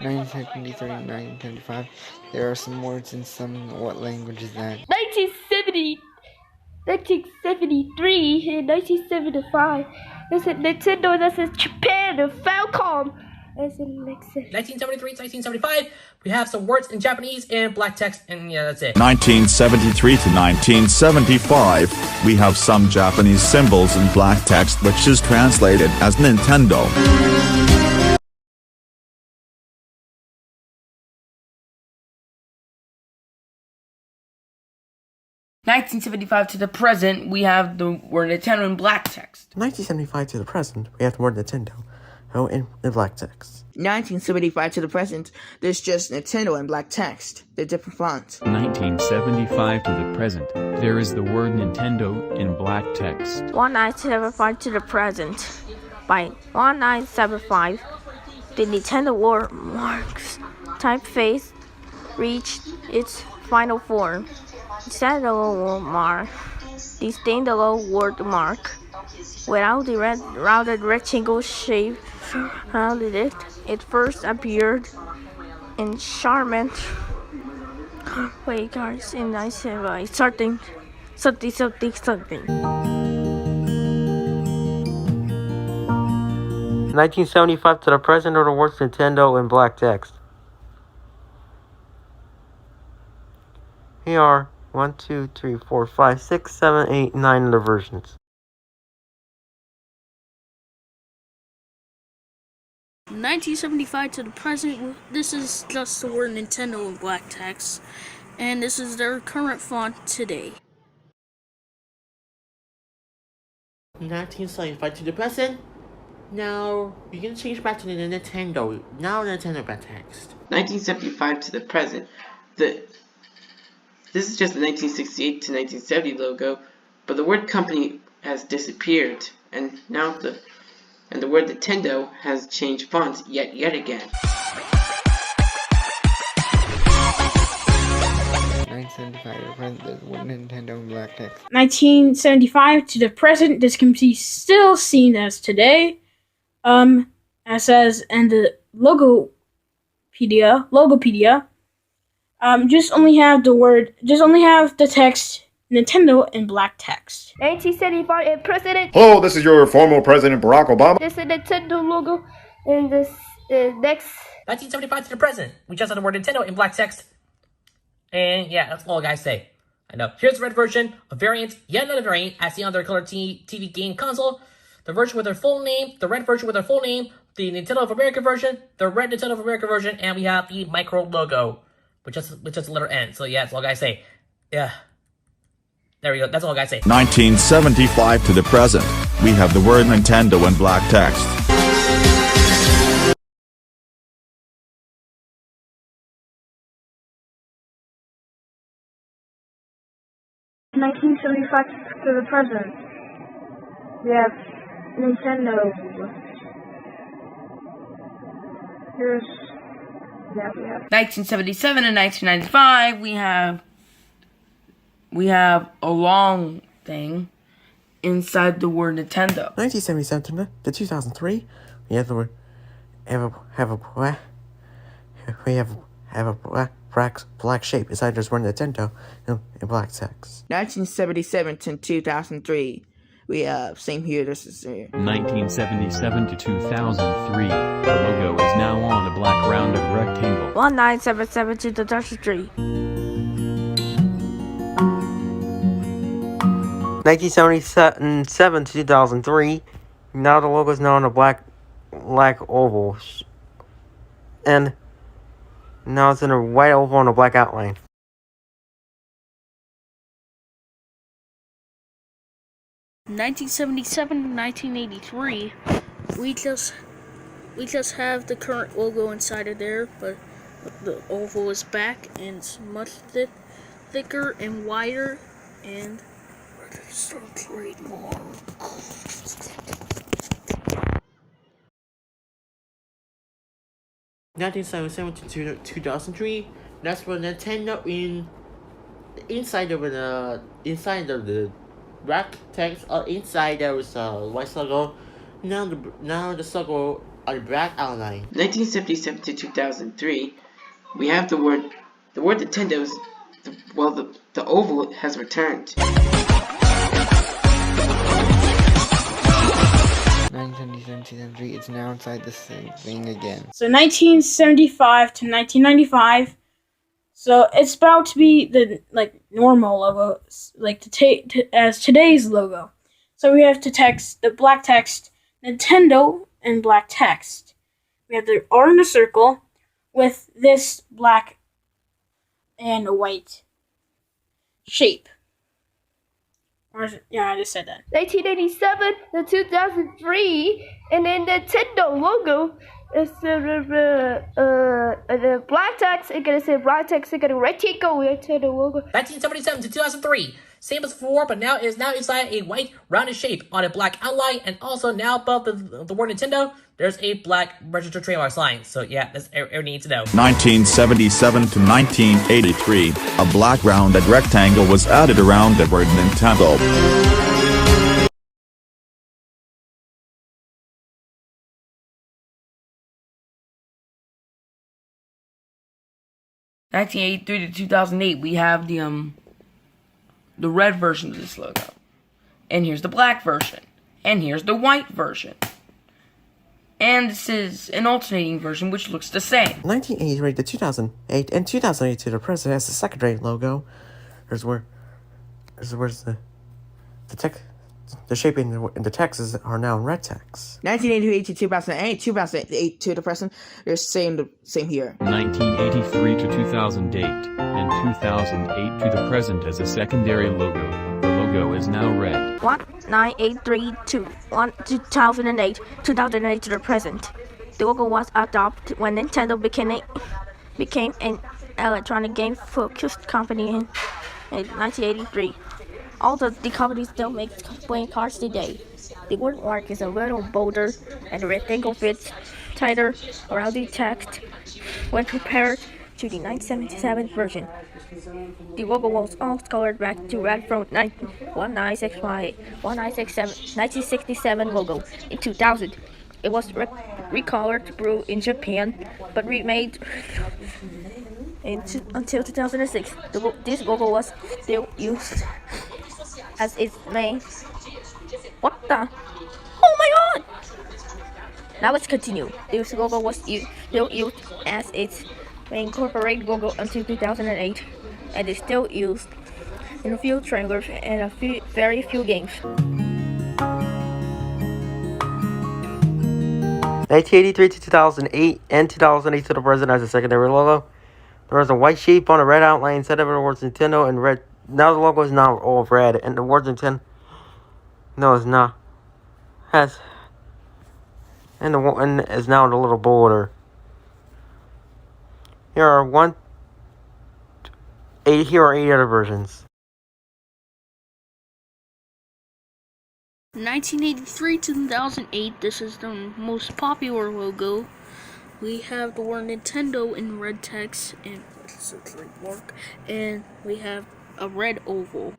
1973 to 1975, there are some words in what language is that? 1970, 1973, and 1975. This is Nintendo, this is Japan, and Falcom. 1973 to 1975, we have some words in Japanese and black text, and yeah, that's it. 1973 to 1975, we have some Japanese symbols in black text which is translated as Nintendo. 1975 to the present, we have the word Nintendo in black text. 1975 to the present, we have the word Nintendo in black text. 1975 to the present, there's just Nintendo in black text. They're different fonts. 1975 to the present, there is the word Nintendo in black text. 1975 to the present, By 1975, the Nintendo watermark's typeface reached its final form. Instead of the watermark, the standalone watermark, without the rounded rectangle shape surrounding it, it first appeared in Charmin play cards in 1970. Something. 1975 to the present are the words Nintendo in black text. Here are 1, 2, 3, 4, 5, 6, 7, 8, 9 other versions. 1975 to the present, this is just the word Nintendo in black text, and this is their current font today. 1975 to the present. Now we can change back to the Nintendo. Now Nintendo black text. 1975 to the present. This is just the 1968 to 1970 logo, but the word company has disappeared, and now the word Nintendo has changed fonts yet again. 1975 to the present, there's one Nintendo in black text. 1975 to the present, this can be still seen as today. As says in the Logopedia, just only have the text Nintendo in black text. 1975 and President. Hello, this is your former President Barack Obama. This is the Nintendo logo, and this next. 1975 to the present. We just had the word Nintendo in black text. And yeah, that's all guys say. I know. Here's the red version, a variant, yet another variant, as seen on their color TV game console. The version with their full name, the red version with their full name, the Nintendo of America version, the red Nintendo of America version, and we have the micro logo, which is the letter N. So yeah, that's all guys say. Yeah. There we go. That's all guys say. 1975 to the present. We have the word Nintendo in black text. 1975 to the present. We have Nintendo. Here's, yeah, we have 1977 and 1995, we have a long thing inside the word Nintendo. 1977 to 2003, we have the word have a black shape inside this word Nintendo in black text. 1977 to 2003. We have, same here, this is here. 1977 to 2003, the logo is now on a black rounded rectangle. 1977 to 2003. 1977 to 2003, now the logo is now on a black oval. And now it's in a white oval on a black outline. 1977 to 1983, we just have the current logo inside of there, but the oval is back and it's much thicker and wider, and we're gonna start creating more. 1977 to 2003. That's when Nintendo inside of the black text, or inside there was a white logo. Now the logo on the black outline. 1977 to 2003, we have the word Nintendo's. The oval has returned. 1977 to 2003, it's now inside the same thing again. So 1975 to 1995. So it's about to be the normal logo, as today's logo. So we have the black text Nintendo in black text. We have the R in a circle with this black and white shape. Yeah, I just said that. 1987 to 2003, and then Nintendo logo It's the black text. It's gonna say black text. It's gonna rectangle into the logo. 1977 to 2003. Same as before, but now inside a white rounded shape on a black outline, and also now above the word Nintendo, there's a black registered trademark sign. So yeah, that's everything you need to know. 1977 to 1983, a black rounded rectangle was added around the word Nintendo. 1983 to 2008, we have the red version of this logo. And here's the black version. And here's the white version. And this is an alternating version, which looks the same. 1983 to 2008 and 2008 to the present as the secondary logo. Here's where the text, the shaping and the texts are now in red text. 1988 to 2008, 2008 to the present, they're the same here. 1983 to 2008, and 2008 to the present as a secondary logo. The logo is now red. 1983 to 2008, 2008 to the present. The logo was adopted when Nintendo became an electronic game-focused company in 1983. Although the company still makes playing cards today, the wordmark is a little bolder and the rectangle fits tighter around the text when compared to the 1977 version. The logo was all colored back to red from 1967 logo. In 2000, it was recolored blue in Japan, but remade until 2006. This logo was still used as its main. What the? Oh my god! Now let's continue. This logo was still used as its main corporate logo until 2008, and is still used in a few trailers and very few games. 1983 to 2008 and 2008 to the present as a secondary logo. There was a white shape on a red outline instead of the words Nintendo and red. Now the logo is now all red, and the words Nintendo is not has, and the one is now the little border. Here are eight other versions. 1983 to 2008, this is the most popular logo. We have the word Nintendo in red text and trademark, and we have a red oval.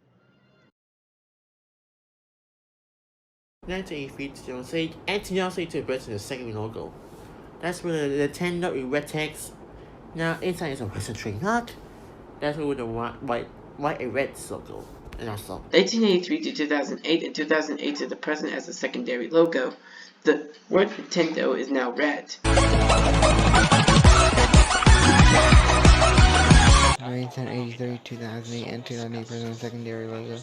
1983 to 2008 and 2008 to the present the second logo. That's where the Nintendo in red text. Now inside is a Western trademark. That's where the white and red logo. And also 1983 to 2008 and 2008 to the present as a secondary logo. The word Nintendo is now red. 1983, 2008, and 2008 present secondary logo.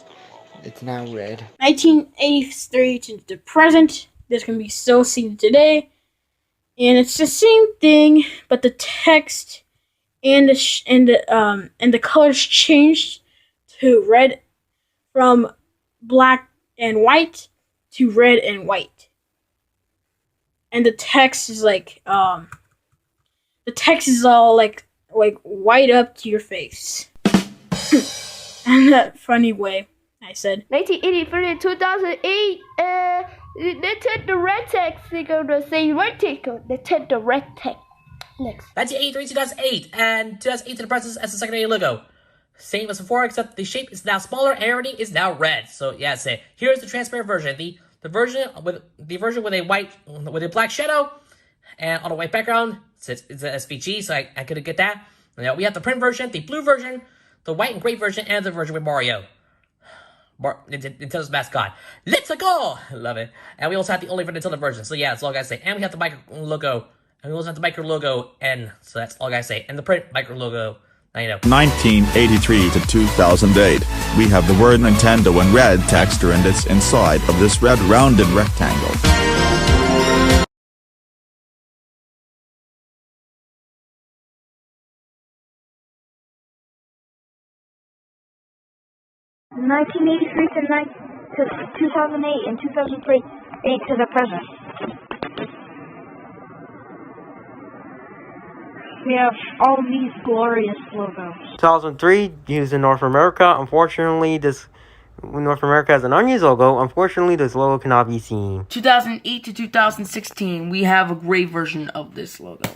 It's now red. 1983 to the present. This can be still seen today, and it's the same thing, but the text and the colors changed to red, from black and white to red and white, and the text is like all like white up to your face. In that funny way, I said. 1983 to 2008, Nintendo red text. They go to say vertical. Nintendo red text. Next. 1983 2008, and 2008 to the present as the secondary logo. Same as before, except the shape is now smaller and everything is now red. So yeah, here's the transparent version. The version with a black shadow and on a white background. It's an SVG, so I couldn't get that. Now we have the print version, the blue version, the white and gray version, and the version with Mario. Nintendo's mascot. Let's go! I love it. And we also have the only for Nintendo version. So yeah, that's all I gotta say. And we have the micro logo. And we also have the micro logo N. So that's all I gotta say. And the print micro logo. Now you know. 1983 to 2008. We have the word Nintendo in red texture and it's inside of this red rounded rectangle. In 1983 to 2008 and 2003 to the present. We have all these glorious logos. 2003, used in North America. Unfortunately, North America has an unused logo. Unfortunately, this logo cannot be seen. 2008 to 2016, we have a gray version of this logo.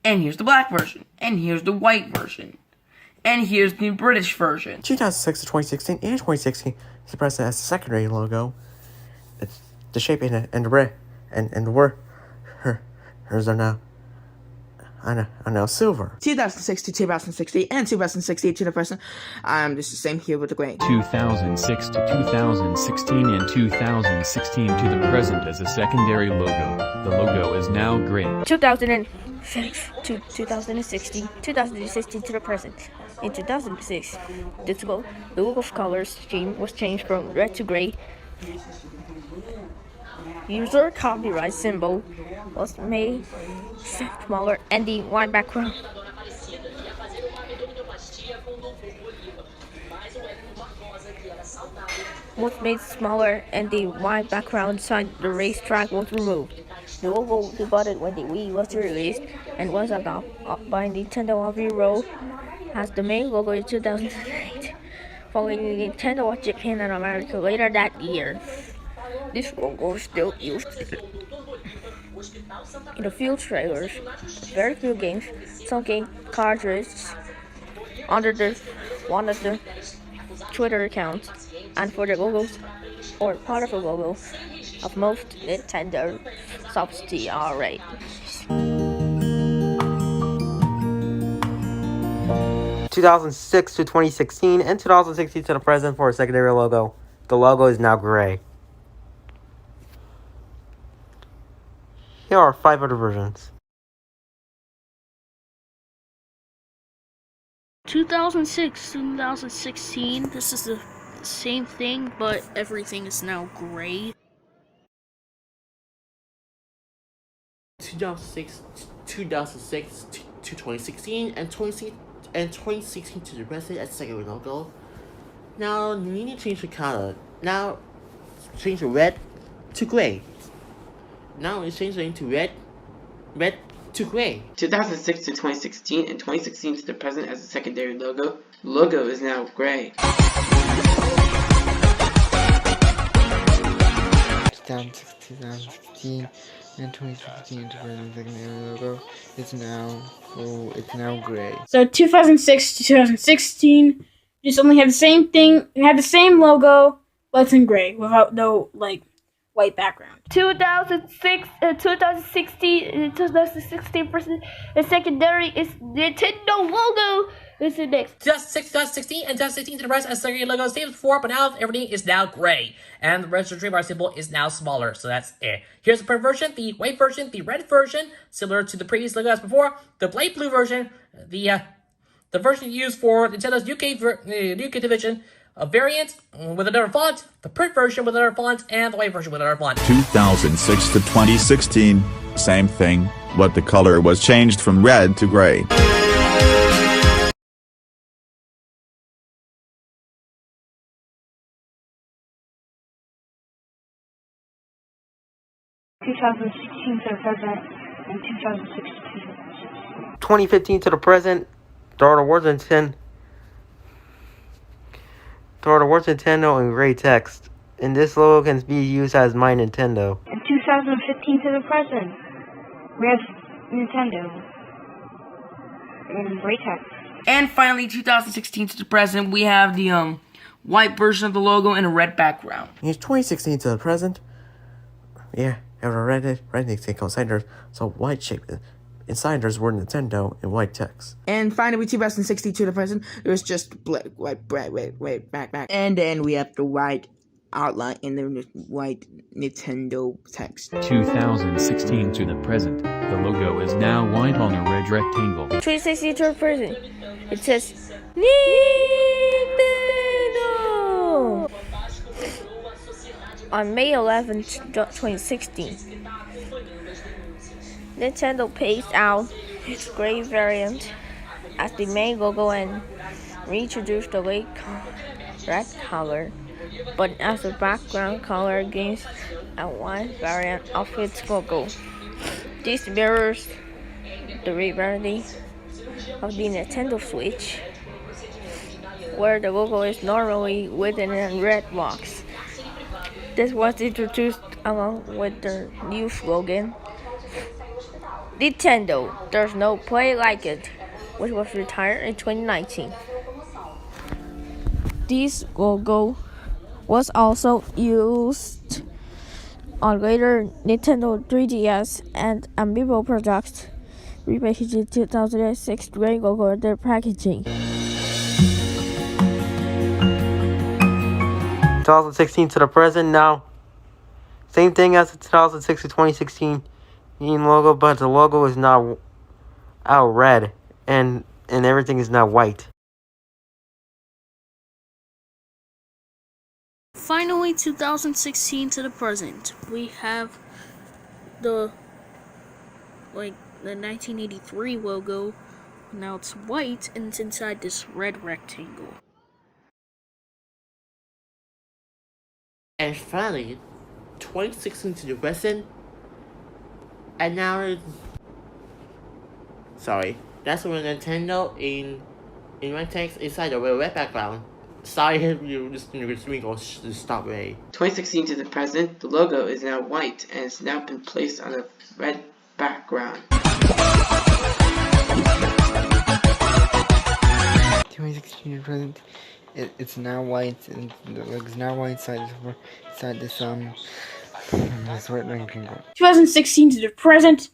And here's the black version. And here's the white version. And here's the British version. 2006 to 2016 and 2016 is present as a secondary logo. It's the shape and the red and the word hers are now silver. 2006 to 2016 and 2016 to the present. This is the same here with the gray. 2006 to 2016 and 2016 to the present as a secondary logo. The logo is now gray. 2006 to 2016, 2016 to the present. In 2006, the logo color scheme was changed from red to gray. User copyright symbol was made smaller and the white background was made smaller and the white background side the racetrack was removed. The logo debuted when the Wii was released and was adopted by Nintendo of Europe as the main logo in 2008, following Nintendo of Japan and America later that year. This logo is still used in a few trailers, very few games, some game cartridges, under one of the Twitter accounts, and for the logos or part of the logo of most Nintendo subsidiaries. 2006 to 2016 and 2016 to the present for a secondary logo. The logo is now gray. Here are 5 other versions. 2006, 2016, this is the same thing, but everything is now gray. 2006 to 2016 and 2016 to the present as secondary logo. Now you need to change the color. Now change the red to gray. Now it's changing to red to gray. 2006 to 2016 and 2016 to the present as a secondary logo. The logo is now gray. 2016 and 2016 to present secondary logo. It's now gray. So 2006 to 2016 just only had the same thing. It had the same logo, but it's in gray without no white background. 2006, 2016, 2016% the secondary is Nintendo logo. This is next. 2016 and 2016 to the rest as secondary logo, same as before, but now everything is now gray. And the registered trademark symbol is now smaller, so that's it. Here's the print version, the white version, the red version, similar to the previous logo as before, the light blue version, the version used for Nintendo's UK division, a variant with another font, the print version with another font, and the white version with another font. 2006 to 2016, same thing, but the color was changed from red to gray. 2016 to the present and 2016 to the present. 2015 to the present. Throw the words Nintendo in gray text. And this logo can be used as My Nintendo. In 2015 to the present, we have Nintendo in gray text. And finally, 2016 to the present, we have the white version of the logo in a red background. In 2016 to the present, yeah, have a red Nintendo insiders, so white shape. Insiders were Nintendo in white text. And finally, 2016 to the present, it was just black, white, back. And then we have the white outline in the white Nintendo text. 2016 to the present, the logo is now white on a red rectangle. 2016 to the present, it says Nintendo! On May 11th, 2016, Nintendo phased out its gray variant as the main logo and reintroduced the red color, but as a background color against a white variant of its logo. This mirrors the red variant of the Nintendo Switch, where the logo is normally within a red box. This was introduced along with their new slogan, Nintendo, there's no play like it, which was retired in 2019. This logo was also used on later Nintendo 3DS and Amiibo products, repackaged in 2006 to logo their packaging. 2016 to the present now. Same thing as the 2006 to 2016 logo, but the logo is now out red and everything is now white. Finally, 2016 to the present, we have the 1983 logo. Now it's white and it's inside this red rectangle. And finally, 2016 to the present, and now it's... Sorry, that's when Nintendo in red text inside the red background. Sorry if you listen to this screen or stop Ray. 2016 to the present, the logo is now white and it's now been placed on a red background. 2016 to the present, it's now white, and the logo's now white inside this red rectangle. 2016 to the present,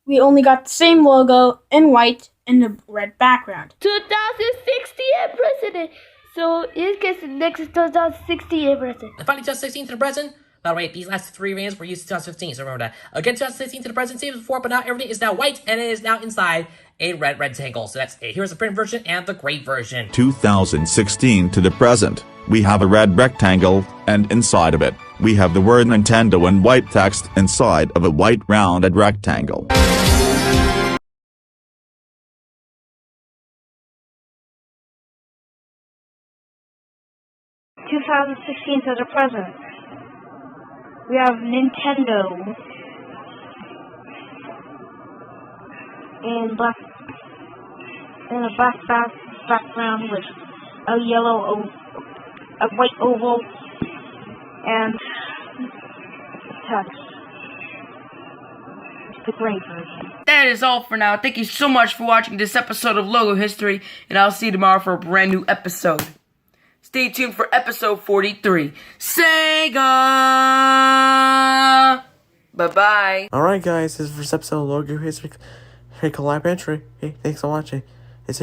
we only got the same logo in white and a red background. 2016 president. So it gets the next 2016 president. And finally, 2016 to the present. By the way, these last three rings were used in 2015, so remember that. Again, 2016 to the present, same as before, but now everything is now white, and it is now inside a red rectangle. So that's it. Here's the print version and the gray version. 2016 to the present, we have a red rectangle, and inside of it, we have the word Nintendo in white text inside of a white rounded rectangle. 2016 to the present, we have Nintendo in a black background with a white oval and text. The gray version. That is all for now. Thank you so much for watching this episode of Logo History, and I'll see you tomorrow for a brand new episode. Stay tuned for episode 43. Sega! Bye-bye. Alright guys, this is the first episode of Logo History Collab entry. Hey, thanks for watching. And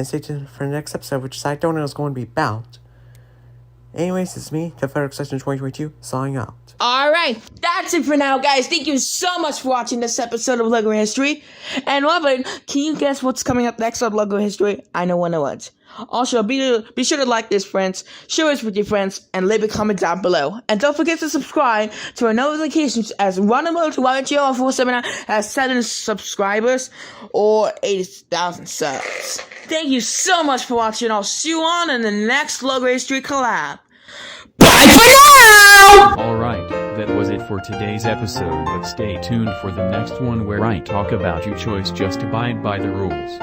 stay tuned for the next episode, which I don't know is going to be about. Anyways, it's me, the Federal Section 2022, signing out. Alright, that's it for now, guys. Thank you so much for watching this episode of Logo History. And Robin, can you guess what's coming up next on Logo History? I know what. Also, be sure to like this, friends, share this with your friends, and leave a comment down below. And don't forget to subscribe to our notifications, as Runable to YGL479 has 7 subscribers or 80,000 subs. Thank you so much for watching. I'll see you on in the next Logo History Collab. Bye for now! Alright, that was it for today's episode, but stay tuned for the next one where I talk about your choice, just abide by the rules.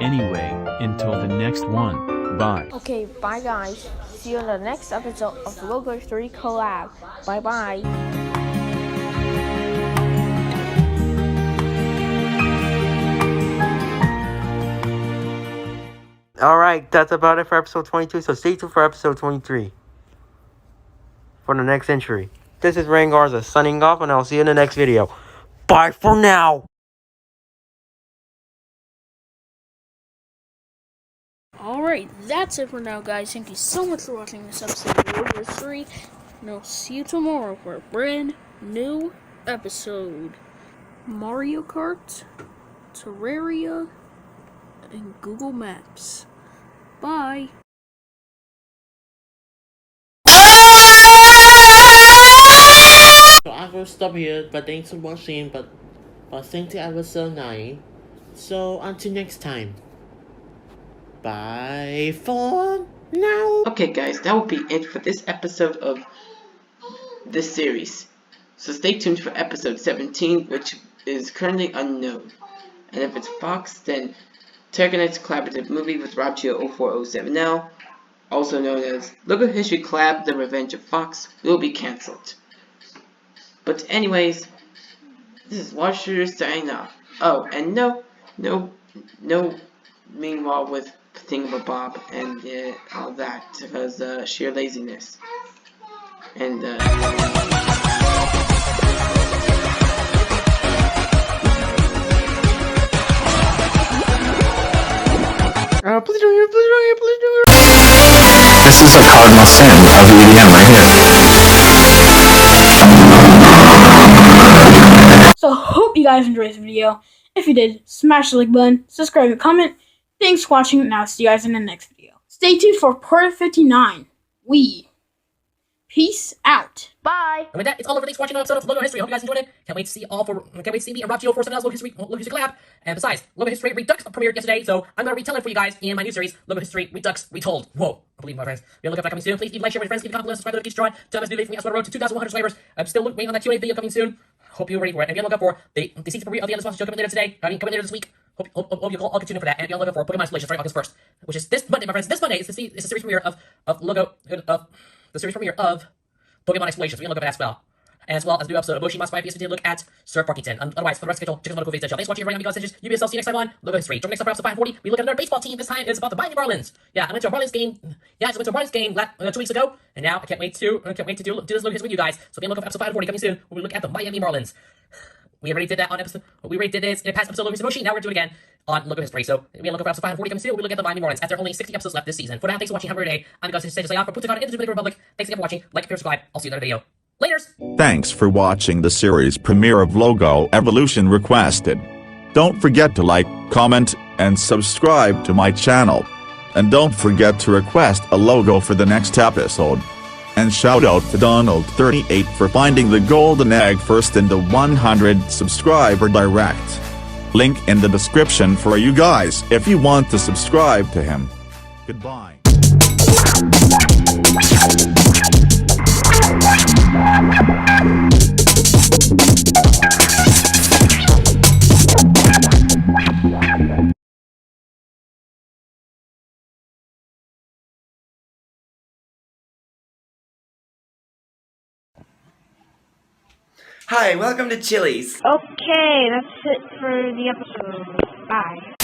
Anyway, until the next one, bye. Okay, bye guys. See you in the next episode of Logo History Collab. Bye bye. Alright, that's about it for episode 22, so stay tuned for episode 23. For the next entry. This is Rain Garza signing off, and I'll see you in the next video. Bye for now! Alright, that's it for now, guys. Thank you so much for watching this episode of Logo History, and I'll see you tomorrow for a brand new episode. Mario Kart, Terraria, and Google Maps. Bye! So I'm gonna stop here, but thanks for watching, but thanks to episode 9. So until next time. Bye for now. Okay guys, that will be it for this episode of this series. So stay tuned for episode 17, which is currently unknown. And if it's Fox, then Terragonite's collaborative movie with RobGeo 0407 now, also known as Logo History Collab, The Revenge of Fox, will be cancelled. But anyways, this is Washer signing off. Oh, and no meanwhile with Thingamabob and all that, because sheer laziness. And please don't hear, please don't hear. This is a cardinal sin of EDM right here. So hope you guys enjoyed this video. If you did, smash the like button, subscribe and comment. Thanks for watching, and I'll see you guys in the next video. Stay tuned for part 59. Peace out. Bye. And with that, it's all over. Thanks for watching another episode of Logo History. I hope you guys enjoyed it. Can't wait to see me and RobGeo 47's Logo History Collab. And besides, Logo History Redux premiered yesterday, so I'm gonna retell it for you guys in my new series, Logo History Redux Retold. Whoa, I believe my friends. Be on the lookout for that coming soon. Please leave a like, share with your friends, leave a comment, subscribe to the Destroy. Tell us new day for me as we road to 2,100 subscribers. I'm still waiting on that Q&A video coming soon. Hope you're ready for it. And be on the lookout for the season premiere of the Endless Monster Show coming later today. Coming later this week. Hope you all can tune in for that. And be on the lookout for Pokemon Installations right August 1st, which is this Monday, my friends. This Monday is the series premiere of Pokemon Explorations. We can look up at that as well as a new episode of Moshi Must 5 PS to look at Sir Parkington. Otherwise, for the rest of the schedule, check out the Logo Video. Thanks for watching, everybody. I'm Stitches. You yourself. See you next time on Logo History. Join next time for episode 540. We look at another baseball team. This time it's about the Miami Marlins. Yeah, I went to a Marlins game. Yeah, I went to a Marlins game 2 weeks ago, and now I can't wait to do this Logo History with you guys. So be on the lookout for episode 540 coming soon. When we look at the Miami Marlins. We already did that on episode. We already did this in a past episode of Logo History Moshi. Now we're doing it again on Logo History. So we look for episode 540 coming soon. We look at the Miami Marlins. As there are only 60 episodes left this season. For now, thanks for watching. Have a great day. I'm going to say off for Putting on in the Dominican Republic. Thanks again for watching. Like, share, subscribe. I'll see you in another video. Laters! Thanks for watching the series premiere of Logo Evolution Requested. Don't forget to like, comment, and subscribe to my channel. And don't forget to request a logo for the next episode. And shout out to Donald38 for finding the golden egg first in the 100 subscriber direct. Link in the description for you guys if you want to subscribe to him. Goodbye. Hi, welcome to Chili's. Okay, that's it for the episode. Bye.